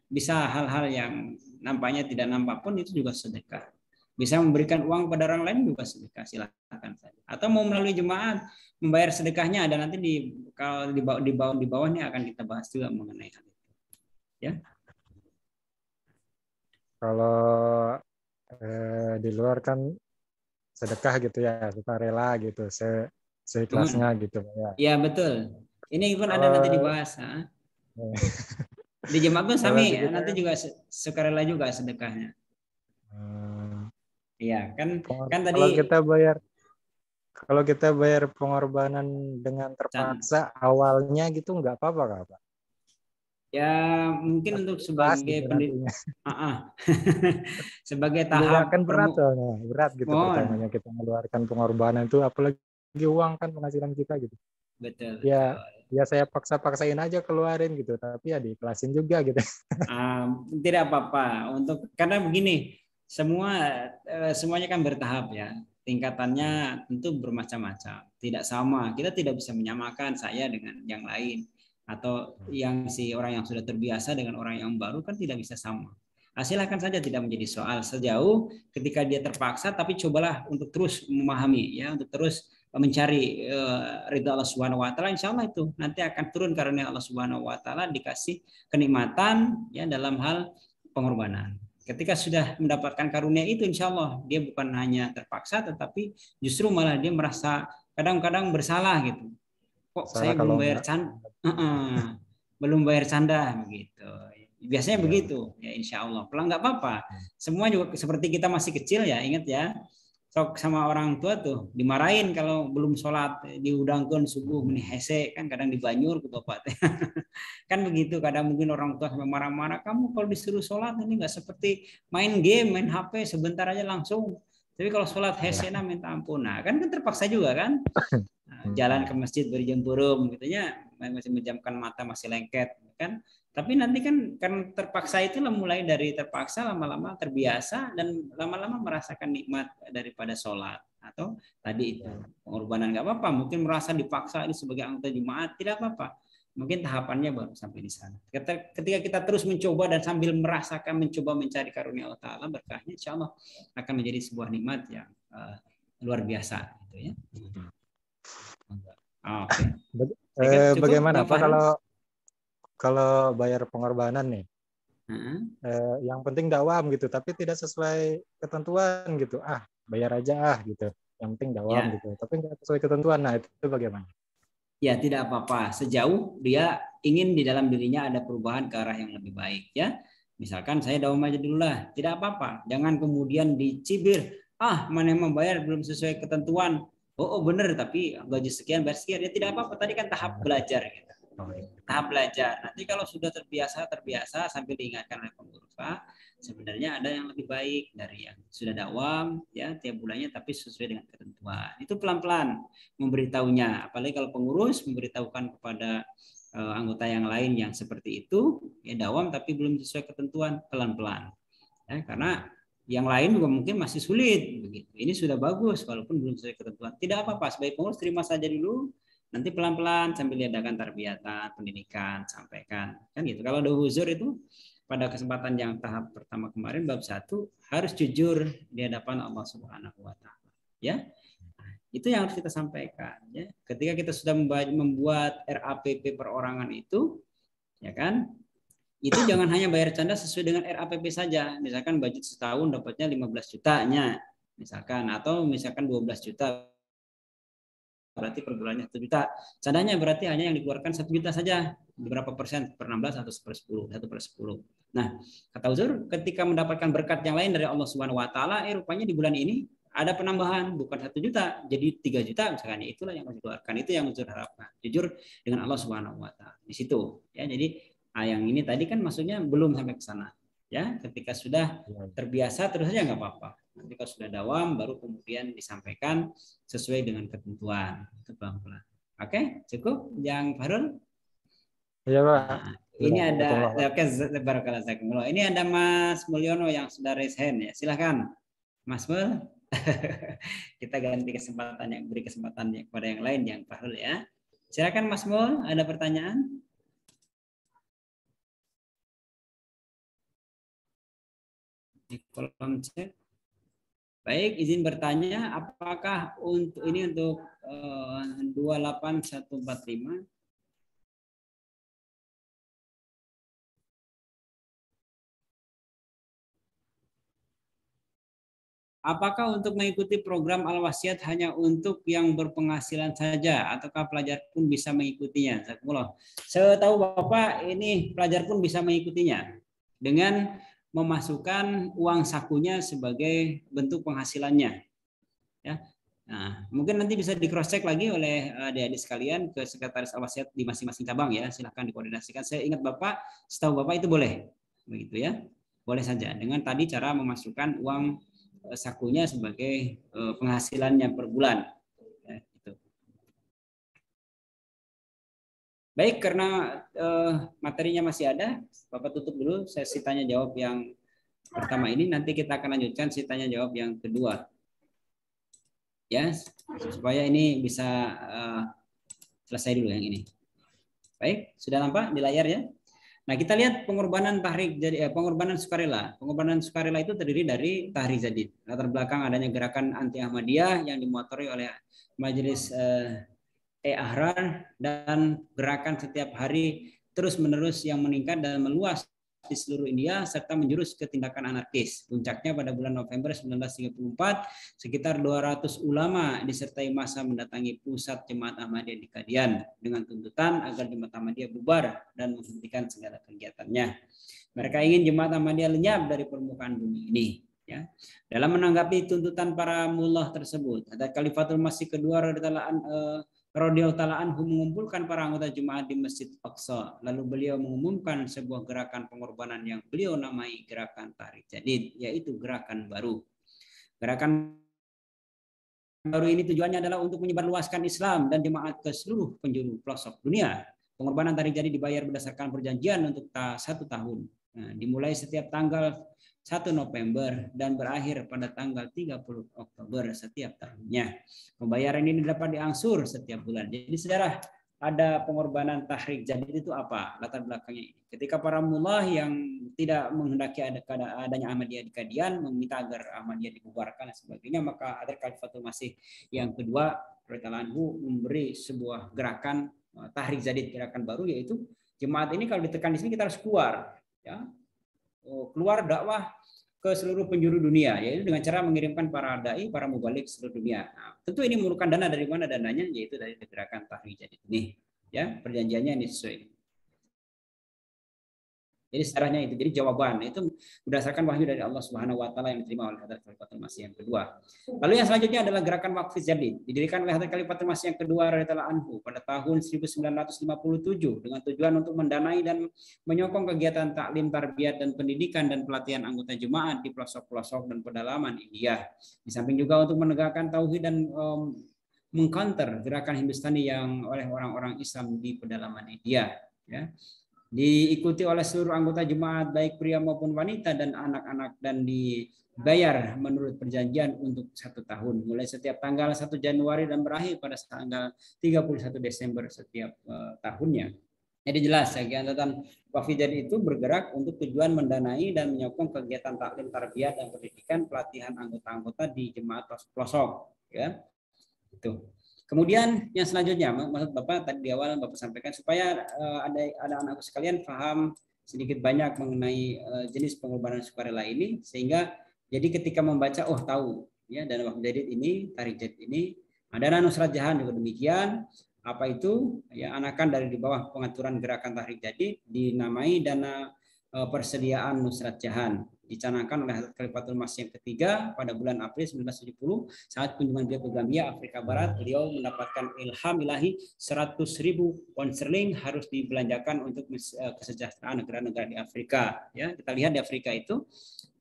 bisa hal-hal yang nampaknya tidak nampak pun itu juga sedekah. Bisa memberikan uang kepada orang lain juga sedekah, silakan saja. Atau mau melalui jemaat membayar sedekahnya ada nanti kalau di bawahnya akan kita bahas juga mengenai hal itu. Ya. Kalau di luar kan sedekah gitu ya, sukarela gitu, seikhlasnya gitu ya. Iya betul. Ini pun ada nanti dibahas. Di jemaat pun sami nanti juga sukarela juga sedekahnya. Iya kan tadi kalau kita bayar pengorbanan dengan terpaksa awalnya gitu nggak apa-apa Pak? Ya mungkin untuk sebagai sebagai tahap kan berat gitu pertamanya kita mengeluarkan pengorbanan itu, apalagi uang kan penghasilan kita gitu. Betul. Ya saya paksain aja keluarin gitu, tapi ya diikhlasin juga gitu. Tidak apa-apa karena begini, semuanya kan bertahap ya, tingkatannya tentu bermacam-macam, tidak sama. Kita tidak bisa menyamakan saya dengan yang lain atau orang yang sudah terbiasa dengan orang yang baru kan tidak bisa sama. Silakan saja, tidak menjadi soal sejauh ketika dia terpaksa, tapi cobalah untuk terus memahami ya, untuk terus mencari ridha Allah Subhanahu wa taala, insya Allah itu nanti akan turun karena Allah Subhanahu wa taala dikasih kenikmatan ya dalam hal pengorbanan. Ketika sudah mendapatkan karunia itu, insya Allah dia bukan hanya terpaksa, tetapi justru malah dia merasa kadang-kadang bersalah gitu. Kok saya belum bayar belum bayar canda begitu. Biasanya begitu, ya insya Allah. Pulang nggak apa-apa. Semua juga seperti kita masih kecil ya, ingat ya. Sok sama orang tua tuh dimarahin kalau belum sholat, diudangkan subuh meni hese kan kadang dibanyur ke bapak. Kan begitu, kadang mungkin orang tua sampai marah-marah, kamu kalau disuruh sholat ini nggak seperti main game, main HP sebentar aja langsung. Tapi kalau sholat hesena minta ampun. Nah, kan terpaksa juga kan. Jalan ke masjid berjempurum gitu ya, masih menjamkan mata, masih lengket kan. Tapi nanti kan terpaksa itu mulai dari terpaksa lama-lama terbiasa dan lama-lama merasakan nikmat daripada sholat. Atau tadi itu pengorbanan nggak apa-apa, mungkin merasa dipaksa ini sebagai anggota jemaat tidak apa-apa, mungkin tahapannya baru sampai di sana. Ketika kita terus mencoba dan sambil merasakan mencoba mencari karunia Allah Ta'ala, berkahnya insya Allah akan menjadi sebuah nikmat yang luar biasa gitu ya. Okay. Bagaimana Pak kalau bayar pengorbanan nih? Yang penting dawam gitu, tapi tidak sesuai ketentuan gitu. Bayar aja gitu. Yang penting dawam gitu. Tapi nggak sesuai ketentuan. Nah, itu bagaimana? Ya, tidak apa-apa. Sejauh dia ingin di dalam dirinya ada perubahan ke arah yang lebih baik ya. Misalkan saya dawam aja dulu lah, tidak apa-apa. Jangan kemudian dicibir, mana yang membayar belum sesuai ketentuan. Oh benar, tapi gaji sekian bayar sekian. Ya tidak apa-apa, tadi kan tahap belajar gitu. Tahap belajar. Nanti kalau sudah terbiasa sambil diingatkan oleh pengurus, Pak, sebenarnya ada yang lebih baik dari yang sudah dawam ya tiap bulannya tapi sesuai dengan ketentuan. Itu pelan-pelan memberitahunya. Apalagi kalau pengurus memberitahukan kepada anggota yang lain yang seperti itu, ya dawam tapi belum sesuai ketentuan, pelan-pelan. Ya, karena yang lain juga mungkin masih sulit begitu. Ini sudah bagus walaupun belum sesuai ketentuan. Tidak apa-apa, sebagai pengurus terima saja dulu. Nanti pelan-pelan sambil diadakan tarbiyatan, pendidikan, sampaikan. Kan gitu. Kalau ada huzur itu pada kesempatan yang tahap pertama kemarin bab 1 harus jujur di hadapan Allah Subhanahu wa taala. Ya. Itu yang harus kita sampaikan ya. Ketika kita sudah membuat RAPP perorangan itu ya kan? Itu jangan hanya bayar canda sesuai dengan RAPP saja. Misalkan budget setahun dapatnya 15 jutanya misalkan, atau misalkan 12 juta berarti per bulannya 1 juta. Candanya berarti hanya yang dikeluarkan 1 juta saja. Berapa persen? Per 16 atau per 10, 1/10. Nah, kata Uzur, ketika mendapatkan berkat yang lain dari Allah Subhanahu wa taala, rupanya di bulan ini ada penambahan, bukan 1 juta, jadi 3 juta misalkan. Itulah yang harus dikeluarkan. Itu yang Uzur harapkan. Jujur dengan Allah Subhanahu wa taala. Di situ ya. Jadi yang ini tadi kan maksudnya belum sampai ke sana. Ya, ketika sudah terbiasa terus saja nggak apa-apa. Nanti kalau sudah dawam baru kemudian disampaikan sesuai dengan ketentuan. Itu pelan-pelan. Oke, cukup yang Farul? Iya, Pak. Nah, ini ada ini ada Mas Mulyono yang sudah raise hand ya. Silakan. Mas Mul. Kita ganti beri kesempatan kepada yang lain yang Farul ya. Silakan Mas Mul, ada pertanyaan? Di kolom chat. Baik, izin bertanya, apakah untuk 28145? Apakah untuk mengikuti program Al-Wasiat hanya untuk yang berpenghasilan saja, ataukah pelajar pun bisa mengikutinya? Setahu Bapak, ini pelajar pun bisa mengikutinya dengan memasukkan uang sakunya sebagai bentuk penghasilannya. Ya. Nah, mungkin nanti bisa di cross check lagi oleh adik-adik sekalian ke sekretaris Al-Wasiat di masing-masing cabang ya. Silahkan dikoordinasikan. Saya ingat Bapak, setahu Bapak itu boleh, begitu ya, boleh saja dengan tadi cara memasukkan uang sakunya sebagai penghasilannya per bulan. Ya, gitu. Baik, karena materinya masih ada, Bapak tutup dulu sesi tanya jawab yang pertama ini. Nanti kita akan lanjutkan sesi tanya jawab yang kedua. Ya, supaya ini bisa selesai dulu yang ini. Baik, sudah nampak di layar ya. Nah, kita lihat pengorbanan tahrik jadi pengorbanan sukarela. Pengorbanan sukarela itu terdiri dari tahrik jadid. Latar belakang adanya gerakan anti Ahmadiyah yang dimotori oleh Majelis Ahrar dan gerakan setiap hari terus-menerus yang meningkat dan meluas di seluruh India serta menjurus ke tindakan anarkis. Puncaknya pada bulan November 1934, sekitar 200 ulama disertai massa mendatangi pusat Jemaat Ahmadiyah di Qadian dengan tuntutan agar Jemaat Ahmadiyah bubar dan menghentikan segala kegiatannya. Mereka ingin Jemaat Ahmadiyah lenyap dari permukaan bumi ini. Ya. Dalam menanggapi tuntutan para mullah tersebut, Hadrat Khalifatul Masih kedua radhiyallahu ta'ala anhu mengumpulkan para anggota jemaat di Masjid Aqsa. Lalu beliau mengumumkan sebuah gerakan pengorbanan yang beliau namai Gerakan Tahrik Jadid, yaitu gerakan baru. Gerakan baru ini tujuannya adalah untuk menyebarluaskan Islam dan jemaat ke seluruh penjuru pelosok dunia. Pengorbanan Tahrik Jadid dibayar berdasarkan perjanjian untuk 1 tahun. Nah, dimulai setiap tanggal 1 November dan berakhir pada tanggal 30 Oktober setiap tahunnya. Pembayaran ini dapat diangsur setiap bulan. Jadi saudara, ada pengorbanan Tahrik Jadid itu apa? Latar belakangnya ini. Ketika para mullah yang tidak menghendaki adanya Ahmadiyah di Qadian meminta agar Ahmadiyah dibubarkan dan sebagainya, maka Hadrat Khalifatul Masih yang kedua radhiyallahu anhu memberi sebuah gerakan Tahrik Jadid, gerakan baru, yaitu jemaat ini kalau ditekan di sini kita harus keluar, ya. Keluar dakwah ke seluruh penjuru dunia, yaitu dengan cara mengirimkan para dai, para mubalik seluruh dunia. Nah, tentu ini memerlukan dana. Dari mana dananya? Yaitu dari gerakan Tahrik Jadid ini. Ya, perjanjiannya ini sesuai. Jadi sejarahnya itu. Jadi jawaban itu berdasarkan wahyu dari Allah Subhanahu wa taala yang diterima oleh Hadrat Khalifatul Masih yang kedua. Lalu yang selanjutnya adalah gerakan Waqf Jadid, didirikan oleh Hadrat Khalifatul Masih yang kedua radhiyallahu anhu pada tahun 1957 dengan tujuan untuk mendanai dan menyokong kegiatan taklim, tarbiyat dan pendidikan dan pelatihan anggota jemaat di pelosok-pelosok dan pedalaman India. Di samping juga untuk menegakkan tauhid dan mengcounter gerakan Hindustani yang oleh orang-orang Islam di pedalaman India, ya. Diikuti oleh seluruh anggota jemaat baik pria maupun wanita dan anak-anak, dan dibayar menurut perjanjian untuk 1 tahun mulai setiap tanggal 1 Januari dan berakhir pada tanggal 31 Desember setiap tahunnya. Jadi jelas kegiatan Waqf Jadid itu bergerak untuk tujuan mendanai dan menyokong kegiatan taklim, tarbiyat dan pendidikan pelatihan anggota-anggota di jemaat pelosok, ya. Itu. Kemudian yang selanjutnya, maksud Bapak tadi di awal Bapak sampaikan supaya ada anak sekalian paham sedikit banyak mengenai jenis pengorbanan sukarela ini, sehingga jadi ketika membaca tahu, ya, dana Waqf Jadid ini, Tahrik Jadid ini, dana Nusrat Jahan juga demikian. Apa itu? Ya, anakan dari di bawah pengaturan gerakan Tahrik Jadid dinamai dana persediaan Nusrat Jahan, dicanangkan oleh Hadrat Khalifatul Masih yang ketiga pada bulan April 1970 saat kunjungan beliau ke Gambia, Afrika Barat. Beliau mendapatkan ilham ilahi 100.000 pound sterling harus dibelanjakan untuk kesejahteraan negara-negara di Afrika. Ya, kita lihat di Afrika itu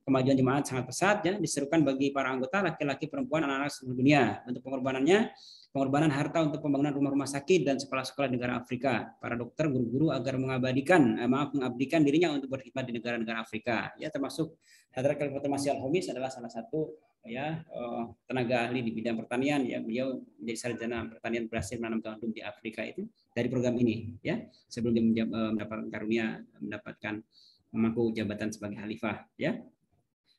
kemajuan jemaat sangat pesat, ya, diserukan bagi para anggota laki-laki, perempuan, anak-anak seluruh dunia. Untuk pengorbanan harta untuk pembangunan rumah-rumah sakit dan sekolah-sekolah di negara Afrika. Para dokter, guru-guru agar mengabdikan dirinya untuk berkhidmat di negara-negara Afrika. Ya, termasuk Hadrat Khalifatul Masih Al-Khamis adalah salah satu, ya, tenaga ahli di bidang pertanian. Ya, beliau menjadi sarjana pertanian, berhasil menanam gandum di Afrika itu dari program ini. Ya, sebelum dia mendapatkan karunia, mendapatkan memangku jabatan sebagai khalifah. Ya.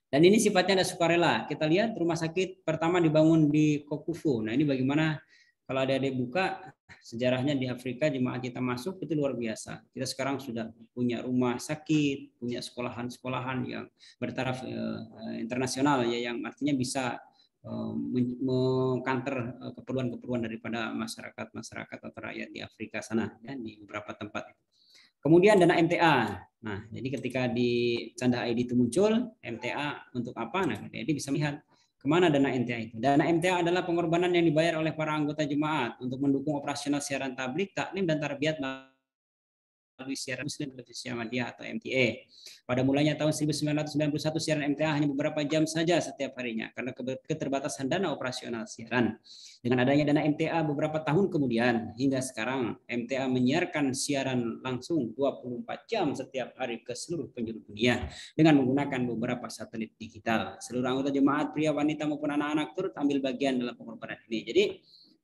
Dan ini sifatnya ada sukarela. Kita lihat rumah sakit pertama dibangun di Kokufu. Nah, ini bagaimana kalau ada buka sejarahnya di Afrika, jemaat kita masuk itu luar biasa. Kita sekarang sudah punya rumah sakit, punya sekolahan-sekolahan yang bertaraf internasional, ya, yang artinya bisa mengkanter keperluan-keperluan daripada masyarakat atau rakyat di Afrika sana, ya, di beberapa tempat. Kemudian dana MTA. Nah, jadi ketika di Canda ID itu muncul, MTA untuk apa? Nah, jadi bisa melihat kemana dana MTA itu. Dana MTA adalah pengorbanan yang dibayar oleh para anggota jemaat untuk mendukung operasional siaran tablik, taklim, dan tarbiyat melalui siaran Muslim Televisi Ahmadiyah atau MTA. Pada mulanya tahun 1991 siaran MTA hanya beberapa jam saja setiap harinya karena keterbatasan dana operasional siaran. Dengan adanya dana MTA beberapa tahun kemudian hingga sekarang MTA menyiarkan siaran langsung 24 jam setiap hari ke seluruh penjuru dunia dengan menggunakan beberapa satelit digital. Seluruh anggota jemaat pria, wanita maupun anak-anak turut ambil bagian dalam pengorbanan ini. Jadi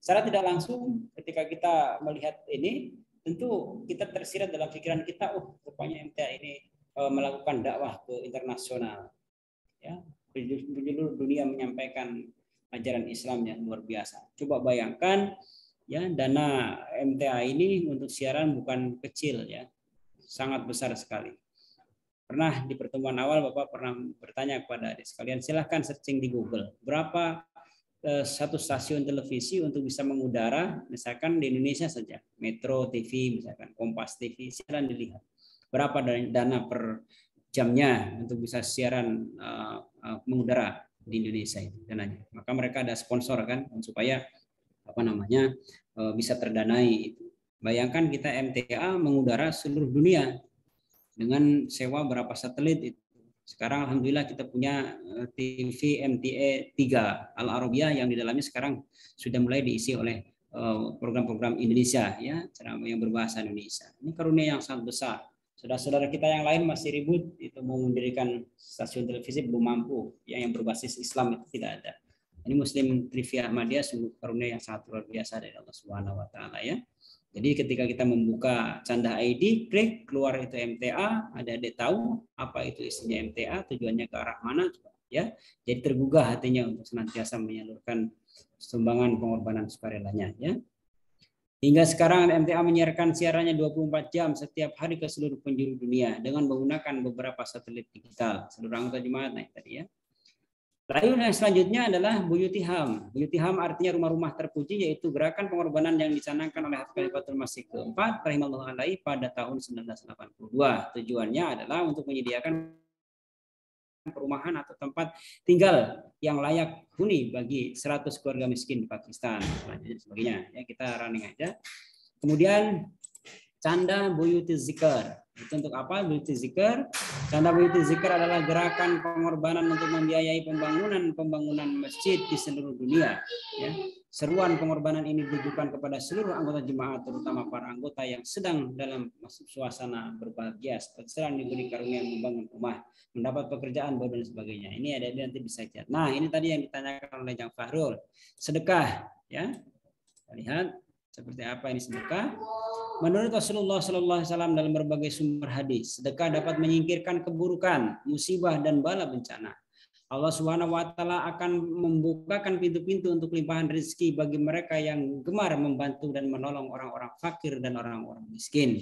secara tidak langsung ketika kita melihat ini, tentu kita tersirat dalam pikiran kita, rupanya MTA ini melakukan dakwah ke internasional, ya, penjuru dunia menyampaikan ajaran Islam yang luar biasa. Coba bayangkan, ya, dana MTA ini untuk siaran bukan kecil, ya, sangat besar sekali. Pernah di pertemuan awal Bapak pernah bertanya kepada adik sekalian, silahkan searching di Google berapa satu stasiun televisi untuk bisa mengudara, misalkan di Indonesia saja, Metro TV, misalkan Kompas TV, silakan dilihat berapa dana per jamnya untuk bisa siaran mengudara di Indonesia itu dananya. Maka mereka ada sponsor kan supaya bisa terdanai itu. Bayangkan kita MTA mengudara seluruh dunia dengan sewa berapa satelit itu. Sekarang alhamdulillah kita punya TV MTA 3 Al Arabiah yang di dalamnya sekarang sudah mulai diisi oleh program-program Indonesia ya, yang berbahasa Indonesia. Ini karunia yang sangat besar. Saudara-saudara kita yang lain masih ribut itu mau mendirikan stasiun televisi belum mampu, yang berbasis Islam itu tidak ada. Ini Muslim TV Ahmadiyah sungguh karunia yang sangat luar biasa dari Allah Subhanahu wa taala ya. Jadi ketika kita membuka Canda ID, klik keluar itu MTA, adik-adik tahu apa itu isinya MTA, tujuannya ke arah mana ya. Jadi tergugah hatinya untuk senantiasa menyalurkan sumbangan pengorbanan sukarelanya ya. Hingga sekarang MTA menyiarkan siarannya 24 jam setiap hari ke seluruh penjuru dunia dengan menggunakan beberapa satelit digital. Seluruh anggota jemaat naik tadi ya. Lalu yang selanjutnya adalah Buyutiham. Buyutiham artinya rumah-rumah terpuji, yaitu gerakan pengorbanan yang dicanangkan oleh Khalifatul Masih keempat rahimahullah alaihi pada tahun 1982. Tujuannya adalah untuk menyediakan perumahan atau tempat tinggal yang layak huni bagi 100 keluarga miskin di Pakistan, dan sebagainya. Ya, kita running aja. Kemudian Canda Buyuti Zikr. Itu untuk apa? Buyuti Zikr. Canda Buyuti Zikr adalah gerakan pengorbanan untuk membiayai pembangunan masjid di seluruh dunia. Ya. Seruan pengorbanan ini ditujukan kepada seluruh anggota jemaat, terutama para anggota yang sedang dalam suasana berbahagia, sedang diberi karunia membangun rumah, mendapat pekerjaan baru dan sebagainya. Ini ada nanti bisa lihat. Nah, ini tadi yang ditanyakan oleh Jang Fahrul. Sedekah, ya. Kita lihat seperti apa ini sedekah. Menurut Rasulullah SAW dalam berbagai sumber hadis, sedekah dapat menyingkirkan keburukan, musibah dan bala bencana. Allah Subhanahu wa taala akan membukakan pintu-pintu untuk limpahan rezeki bagi mereka yang gemar membantu dan menolong orang-orang fakir dan orang-orang miskin.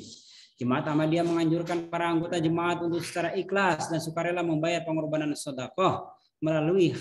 Jemaat Ahmadiyah menganjurkan para anggota jemaat untuk secara ikhlas dan sukarela membayar pengorbanan sedekah melalui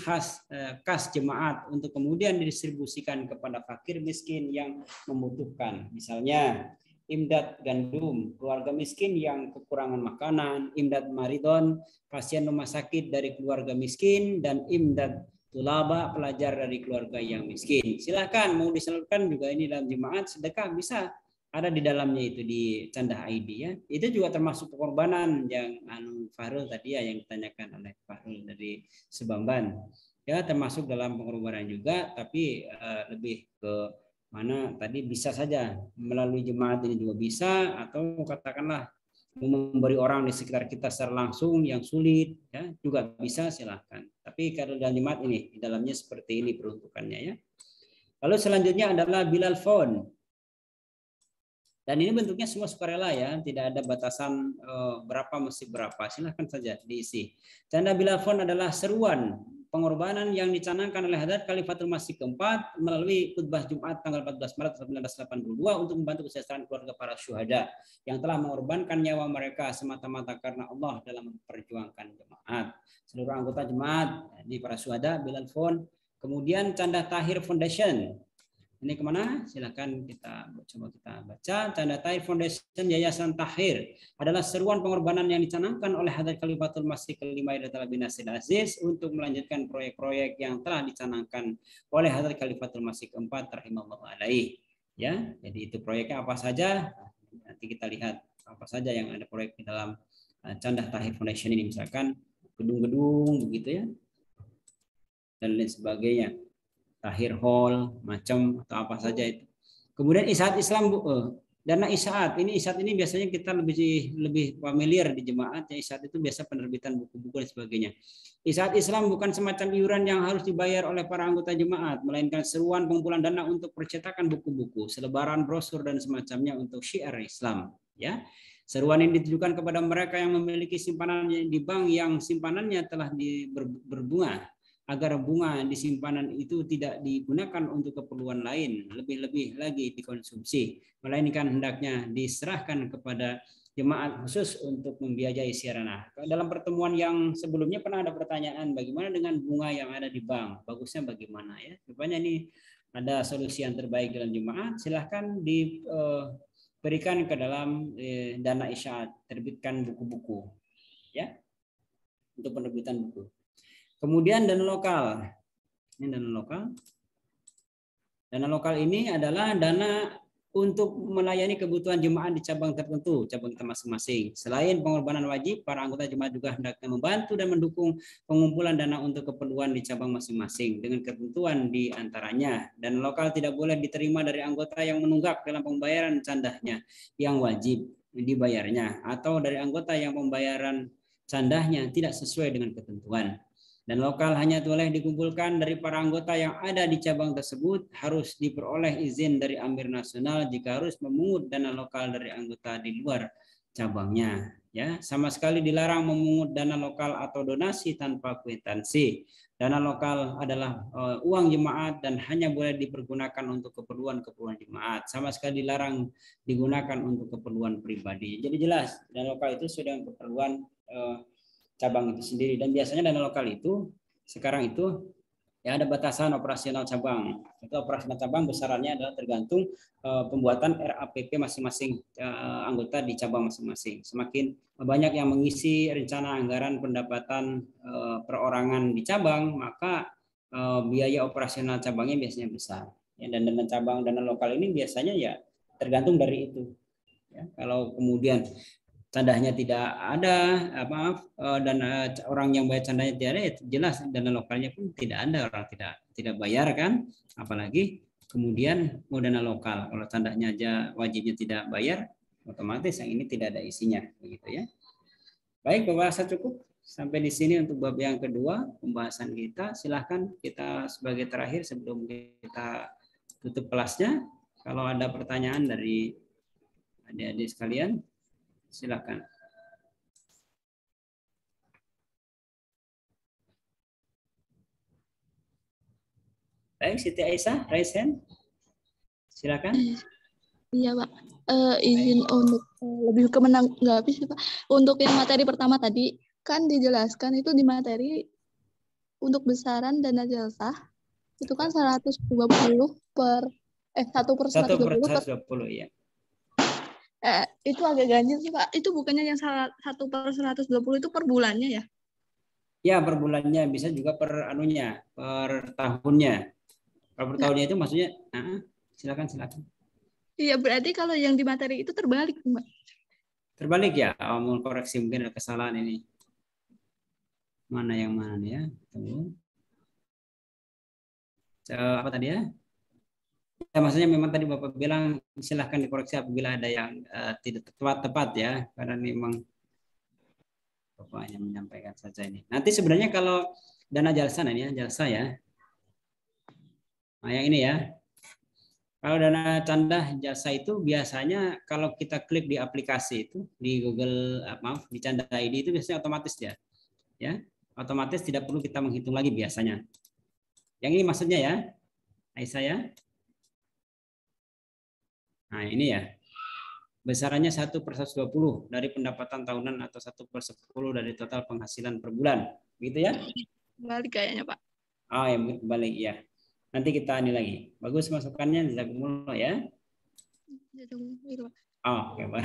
kas jemaat untuk kemudian didistribusikan kepada fakir miskin yang membutuhkan. Misalnya imdad gandum, keluarga miskin yang kekurangan makanan, imdad maridon, pasien rumah sakit dari keluarga miskin, dan imdad tulaba, pelajar dari keluarga yang miskin. Silakan mau disalurkan juga ini dalam jemaat, sedekah bisa ada di dalamnya itu di Canda ID ya. Itu juga termasuk pengorbanan yang Fahrul tadi ya, yang ditanyakan oleh Fahrul dari Sebamban. Ya, termasuk dalam pengorbanan juga, tapi lebih ke mana tadi bisa saja melalui jemaat ini juga bisa, atau katakanlah memberi orang di sekitar kita secara langsung yang sulit ya juga bisa, silahkan. Tapi kalau dalam jemaat ini di dalamnya seperti ini peruntukannya ya. Lalu selanjutnya adalah Bilal Phone. Dan ini bentuknya semua sukarela ya, tidak ada batasan berapa mesti berapa, silahkan saja diisi. Canda Bilal Phone adalah seruan pengorbanan yang dicanangkan oleh Hadrat Khalifatul Masih keempat melalui khutbah Jumat tanggal 14 Maret 1982 untuk membantu kesejahteraan keluarga para syuhada yang telah mengorbankan nyawa mereka semata-mata karena Allah dalam memperjuangkan jemaat. Seluruh anggota jemaat di para syuhada Bilal Phone. Kemudian Canda Tahir Foundation. Ini kemana? Silakan coba kita baca. Canda Tahir Foundation Yayasan Tahir adalah seruan pengorbanan yang dicanangkan oleh Hadrat Khalifatul Masih kelima Hidayatullah bin Nasir Aziz untuk melanjutkan proyek-proyek yang telah dicanangkan oleh Hadrat Khalifatul Masih keempat rahimahullah alaihi. Ya, jadi itu proyeknya apa saja? Nanti kita lihat apa saja yang ada proyek di dalam Canda Tahir Foundation ini, misalkan gedung-gedung begitu ya, dan lain sebagainya. Tahir Hall, macam atau apa saja itu. Kemudian Isaat Islam, dana Isaat. Isaat ini biasanya kita lebih familiar di jemaat. Ya, Isaat itu biasa penerbitan buku-buku dan sebagainya. Isaat Islam bukan semacam iuran yang harus dibayar oleh para anggota jemaat, melainkan seruan pengumpulan dana untuk percetakan buku-buku, selebaran, brosur dan semacamnya untuk syiar Islam. Ya, seruan ini ditujukan kepada mereka yang memiliki simpanan di bank yang simpanannya telah berbunga, agar bunga di simpanan itu tidak digunakan untuk keperluan lain, lebih-lebih lagi dikonsumsi, melainkan hendaknya diserahkan kepada jemaat khusus untuk membiayai siaran. Nah, dalam pertemuan yang sebelumnya pernah ada pertanyaan bagaimana dengan bunga yang ada di bank, bagusnya bagaimana ya? Rupanya ini ada solusi yang terbaik dalam jemaat. Silahkan diberikan ke dalam dana isyaat, terbitkan buku-buku ya untuk penerbitan buku. Kemudian dana lokal. Ini dana lokal. Dana lokal ini adalah dana untuk melayani kebutuhan jemaat di cabang tertentu, cabang kita masing-masing. Selain pengorbanan wajib, para anggota jemaat juga hendaknya membantu dan mendukung pengumpulan dana untuk keperluan di cabang masing-masing dengan ketentuan di antaranya. Dana lokal tidak boleh diterima dari anggota yang menunggak dalam pembayaran candahnya yang wajib dibayarnya atau dari anggota yang pembayaran candahnya tidak sesuai dengan ketentuan. Dan lokal hanya boleh dikumpulkan dari para anggota yang ada di cabang tersebut, harus diperoleh izin dari Amir Nasional jika harus memungut dana lokal dari anggota di luar cabangnya. Ya, sama sekali dilarang memungut dana lokal atau donasi tanpa kwitansi. Dana lokal adalah uang jemaat dan hanya boleh dipergunakan untuk keperluan jemaat. Sama sekali dilarang digunakan untuk keperluan pribadi. Jadi jelas, dana lokal itu sudah keperluan cabang itu sendiri, dan biasanya dana lokal itu sekarang itu ya ada batasan operasional cabang. Itu operasional cabang besarannya adalah tergantung pembuatan RAPP masing-masing anggota di cabang masing-masing. Semakin banyak yang mengisi rencana anggaran pendapatan perorangan di cabang, maka biaya operasional cabangnya biasanya besar. Ya, dan dana cabang, dana lokal ini biasanya ya tergantung dari itu. Ya, kalau kemudian candahnya tidak ada, dan orang yang bayar candahnya tidak ada, ya jelas dana lokalnya pun tidak ada, orang tidak bayar kan, apalagi kemudian mau dana lokal. Kalau candahnya aja wajibnya tidak bayar, otomatis yang ini tidak ada isinya, begitu ya. Baik, pembahasan cukup sampai di sini untuk bab yang kedua pembahasan kita. Silahkan kita sebagai terakhir sebelum kita tutup kelasnya, kalau ada pertanyaan dari adik-adik sekalian, silakan. Baik, Siti Aisyah, raise hand. Silakan. Iya, Pak. Izin untuk lebih ke menanggapi sih, Pak. Untuk yang materi pertama tadi, kan dijelaskan itu di materi untuk besaran dana jalsah itu kan 120 per 1 per 120 ya. Itu agak ganjil sih, Pak. Itu bukannya yang 1 per 120 itu per bulannya ya? Ya, per bulannya, bisa juga per anunya, per tahunnya. Kalau per tahunnya itu maksudnya, silakan. Iya, berarti kalau yang di materi itu terbalik, Mbak. Terbalik ya? Mau koreksi, mungkin ada kesalahan ini. Mana yang mana ya? Tunggu. Apa tadi ya? Ya, maksudnya memang tadi Bapak bilang silahkan dikoreksi apabila ada yang tidak tepat ya, karena memang Bapak hanya menyampaikan saja ini. Nanti sebenarnya kalau dana jalsa ini ya, jalsa ya. Nah, yang ini ya. Kalau dana candah jasa itu biasanya kalau kita klik di aplikasi itu di Google, di Candah ID itu biasanya otomatis ya. Ya, otomatis tidak perlu kita menghitung lagi biasanya. Yang ini maksudnya ya, Aisyah ya. Nah, ini ya. Besarannya 1 per 120 dari pendapatan tahunan atau 1 per 10 dari total penghasilan per bulan. Gitu ya? Balik kayaknya, Pak. Oh, ya, balik ya. Nanti kita ini lagi. Bagus masukannya, jazakumullah ya. Oh, oke, Pak.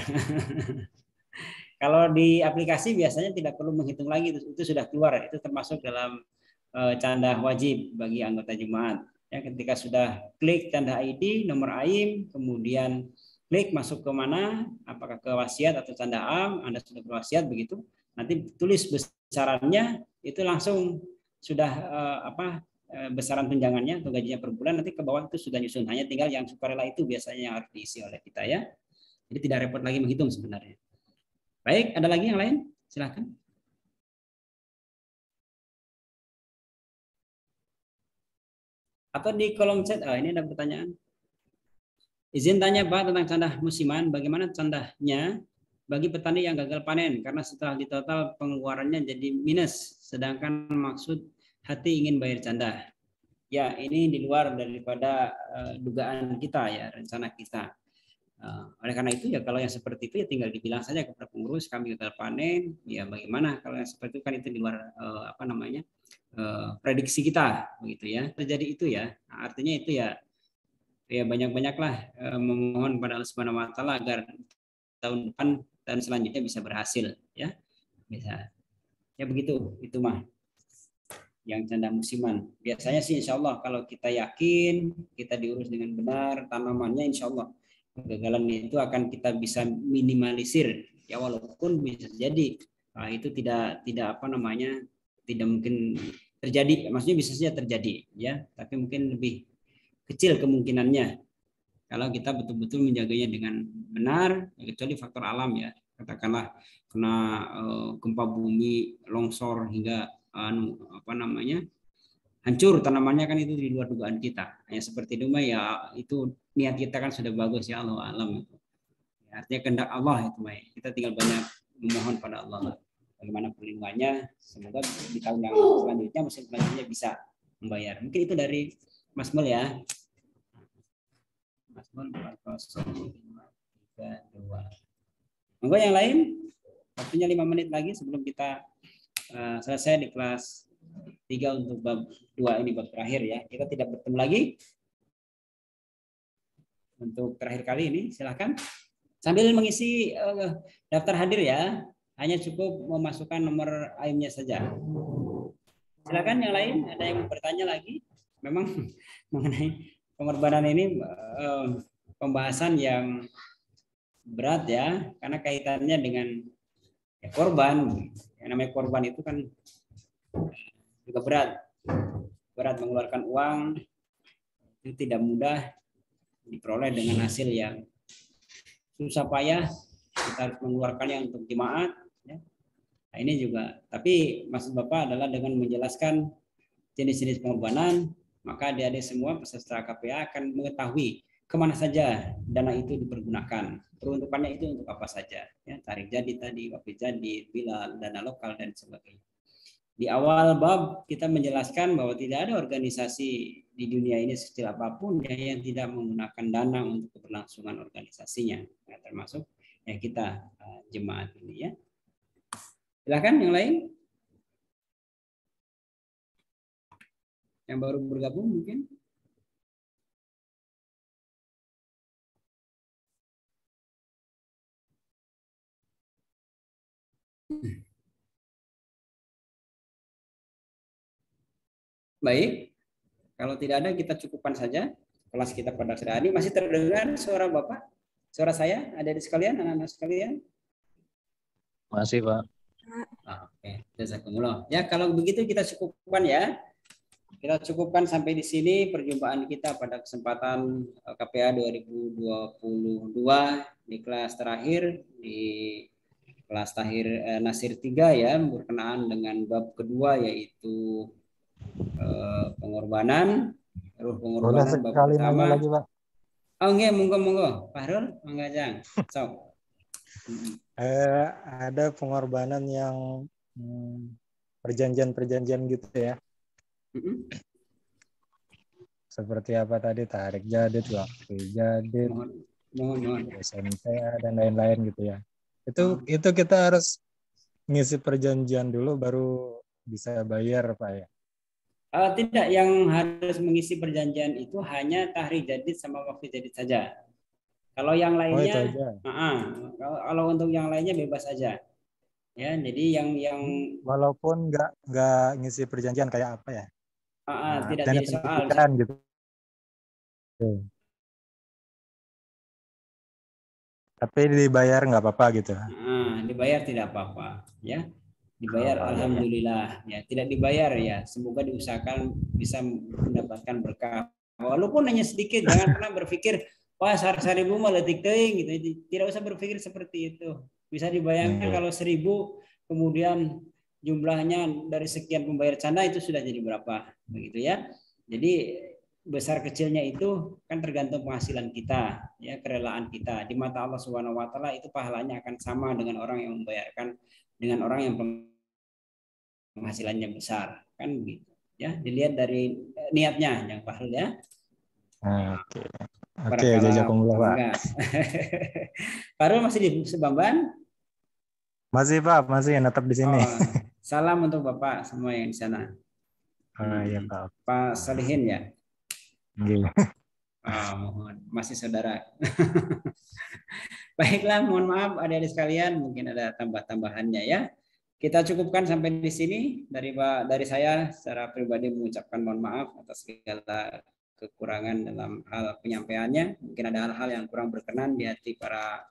Kalau di aplikasi biasanya tidak perlu menghitung lagi, itu sudah keluar, itu termasuk dalam candah wajib bagi anggota jemaat. Ya, ketika sudah klik candah ID, nomor AIM, kemudian klik masuk ke mana, apakah ke wasiat atau candah am, Anda sudah berwasiat begitu, nanti tulis besarannya, itu langsung sudah besaran tunjangannya atau gajinya per bulan, nanti ke bawah itu sudah nyusun, hanya tinggal yang sukarela itu biasanya yang harus diisi oleh kita ya. Jadi tidak repot lagi menghitung sebenarnya. Baik, ada lagi yang lain? Silakan. Atau di kolom chat, ini ada pertanyaan. Izin tanya Pak tentang candah musiman, bagaimana candahnya bagi petani yang gagal panen karena setelah ditotal pengeluarannya jadi minus, sedangkan maksud hati ingin bayar candah. Ya, ini di luar daripada dugaan kita ya, rencana kita. Oleh karena itu ya kalau yang seperti itu ya tinggal dibilang saja kepada pengurus kami gagal panen, ya bagaimana kalau yang seperti itu kan itu di luar prediksi kita begitu ya. Terjadi itu ya. Nah, artinya itu ya banyak-banyaklah memohon pada Allah Subhanahu wa taala agar tahun depan dan selanjutnya bisa berhasil ya. Bisa. Ya begitu, itu mah yang canda musiman. Biasanya sih insya Allah kalau kita yakin, kita diurus dengan benar tanamannya, insya Allah kegagalan itu akan kita bisa minimalisir. Ya walaupun bisa jadi itu tidak tidak mungkin terjadi. Maksudnya bisa saja terjadi, ya. Tapi mungkin lebih kecil kemungkinannya kalau kita betul-betul menjaganya dengan benar, kecuali faktor alam ya. Katakanlah kena gempa bumi, longsor hingga hancur tanamannya, kan itu di luar dugaan kita. Hanya seperti itu mah ya itu niat kita kan sudah bagus ya, Allah alam. Artinya kehendak Allah itu mah. Kita tinggal banyak memohon pada Allah bagaimana perlindungannya. Semoga di tahun yang selanjutnya, musim selanjutnya bisa membayar. Mungkin itu dari Mas Mul ya. Mas Mul 4052. Monggo yang lain. Waktunya 5 menit lagi sebelum kita selesai di kelas 3 untuk bab 2 ini, bab terakhir ya. Kita tidak bertemu lagi untuk terakhir kali ini. Silakan sambil mengisi daftar hadir ya. Hanya cukup memasukkan nomor AIM-nya saja. Silakan yang lain, ada yang bertanya lagi? Memang mengenai pengorbanan ini pembahasan yang berat ya, karena kaitannya dengan korban. Yang namanya korban itu kan juga berat mengeluarkan uang, itu tidak mudah diperoleh dengan hasil yang susah payah. Kita harus mengeluarkannya untuk jemaat ya. Nah, ini juga, tapi maksud Bapak adalah dengan menjelaskan jenis-jenis pengorbanan, maka adik-adik semua peserta KPA akan mengetahui kemana saja dana itu dipergunakan, peruntukannya itu untuk apa saja ya, tarik jadi tadi, wakil jadi, bilal, dana lokal dan sebagainya. Di awal bab kita menjelaskan bahwa tidak ada organisasi di dunia ini sekecil apapun yang tidak menggunakan dana untuk keberlangsungan organisasinya, nah, termasuk ya kita jemaat ini ya. Silakan yang lain, yang baru bergabung mungkin. Baik, kalau tidak ada kita cukupkan saja kelas kita pada sore hari. Masih terdengar suara Bapak? Suara saya, adik-adik sekalian, anak-anak sekalian? Masih, Pak. Oke, jazakumullah. Ya, kalau begitu kita cukupkan ya. Kita cukupkan sampai di sini perjumpaan kita pada kesempatan KPA 2022 di kelas terakhir, di kelas Nasir 3 ya, berkenaan dengan bab kedua yaitu pengorbanan, ruh pengorbanan bab pertama. Lagi, Pak. Oh nggih, monggo Fahrul, monggo Jang. Sok. Ada pengorbanan yang perjanjian gitu ya. Seperti apa tadi, tarik jadid, wakil jadid, SMTA dan lain-lain gitu ya. Itu kita harus ngisi perjanjian dulu baru bisa bayar, Pak ya. Tidak, yang harus mengisi perjanjian itu hanya tahrik jadid sama wakil jadid saja. Kalau yang lainnya, kalau untuk yang lainnya bebas saja. Ya, jadi yang walaupun nggak ngisi perjanjian kayak apa ya? Tidak jadi soal gitu. Tapi dibayar nggak apa-apa gitu. Dibayar tidak apa-apa, ya. Dibayar alhamdulillah, ya. Tidak dibayar ya, semoga diusahakan bisa mendapatkan berkah. Walaupun hanya sedikit, jangan pernah berpikir wah 1.000 mah letik teuing gitu. Tidak usah berpikir seperti itu. Bisa dibayangkan kalau 1.000 kemudian jumlahnya dari sekian pembayar canda itu sudah jadi berapa, begitu ya. Jadi besar kecilnya itu kan tergantung penghasilan kita, ya, kerelaan kita. Di mata Allah Subhanahu wa taala itu pahalanya akan sama dengan orang yang membayarkan dengan orang yang penghasilannya besar, kan begitu. Ya, dilihat dari niatnya yang Fahrul ya. Oke. Oke, jazakumullah, Pak. Farul masih di Sebamban? Masih, Pak, masih tetap di sini. Oh, salam untuk Bapak semua yang di sana. Iya, Pak. Pak Salihin ya? Iya. Mohon, masih saudara. Baiklah, mohon maaf adik-adik sekalian, mungkin ada tambah-tambahannya ya. Kita cukupkan sampai di sini. Dari saya secara pribadi mengucapkan mohon maaf atas segala kekurangan dalam hal penyampaiannya. Mungkin ada hal-hal yang kurang berkenan di hati para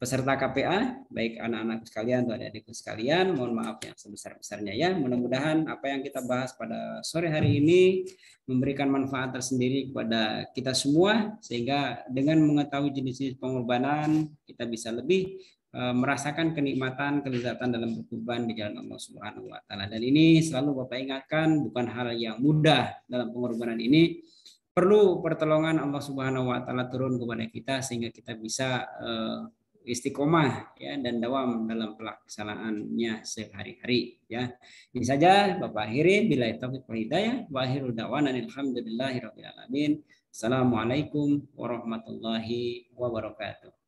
peserta KPA, baik anak-anak sekalian atau adik-adik sekalian. Mohon maaf yang sebesar-besarnya ya. Mudah-mudahan apa yang kita bahas pada sore hari ini memberikan manfaat tersendiri kepada kita semua, sehingga dengan mengetahui jenis-jenis pengorbanan kita bisa lebih merasakan kenikmatan, kelezatan dalam berkorban di jalan Allah Subhanahu wa taala. Dan ini selalu Bapak ingatkan, bukan hal yang mudah dalam pengorbanan ini. Perlu pertolongan Allah Subhanahu wa taala turun kepada kita sehingga kita bisa istiqomah ya dan dawam dalam pelaksanaannya sehari-hari ya. Ini saja Bapak akhiri, billahi taufiq wal hidayah wa akhiru da'wana alhamdulillahirabbil alamin. Assalamualaikum warahmatullahi wabarakatuh.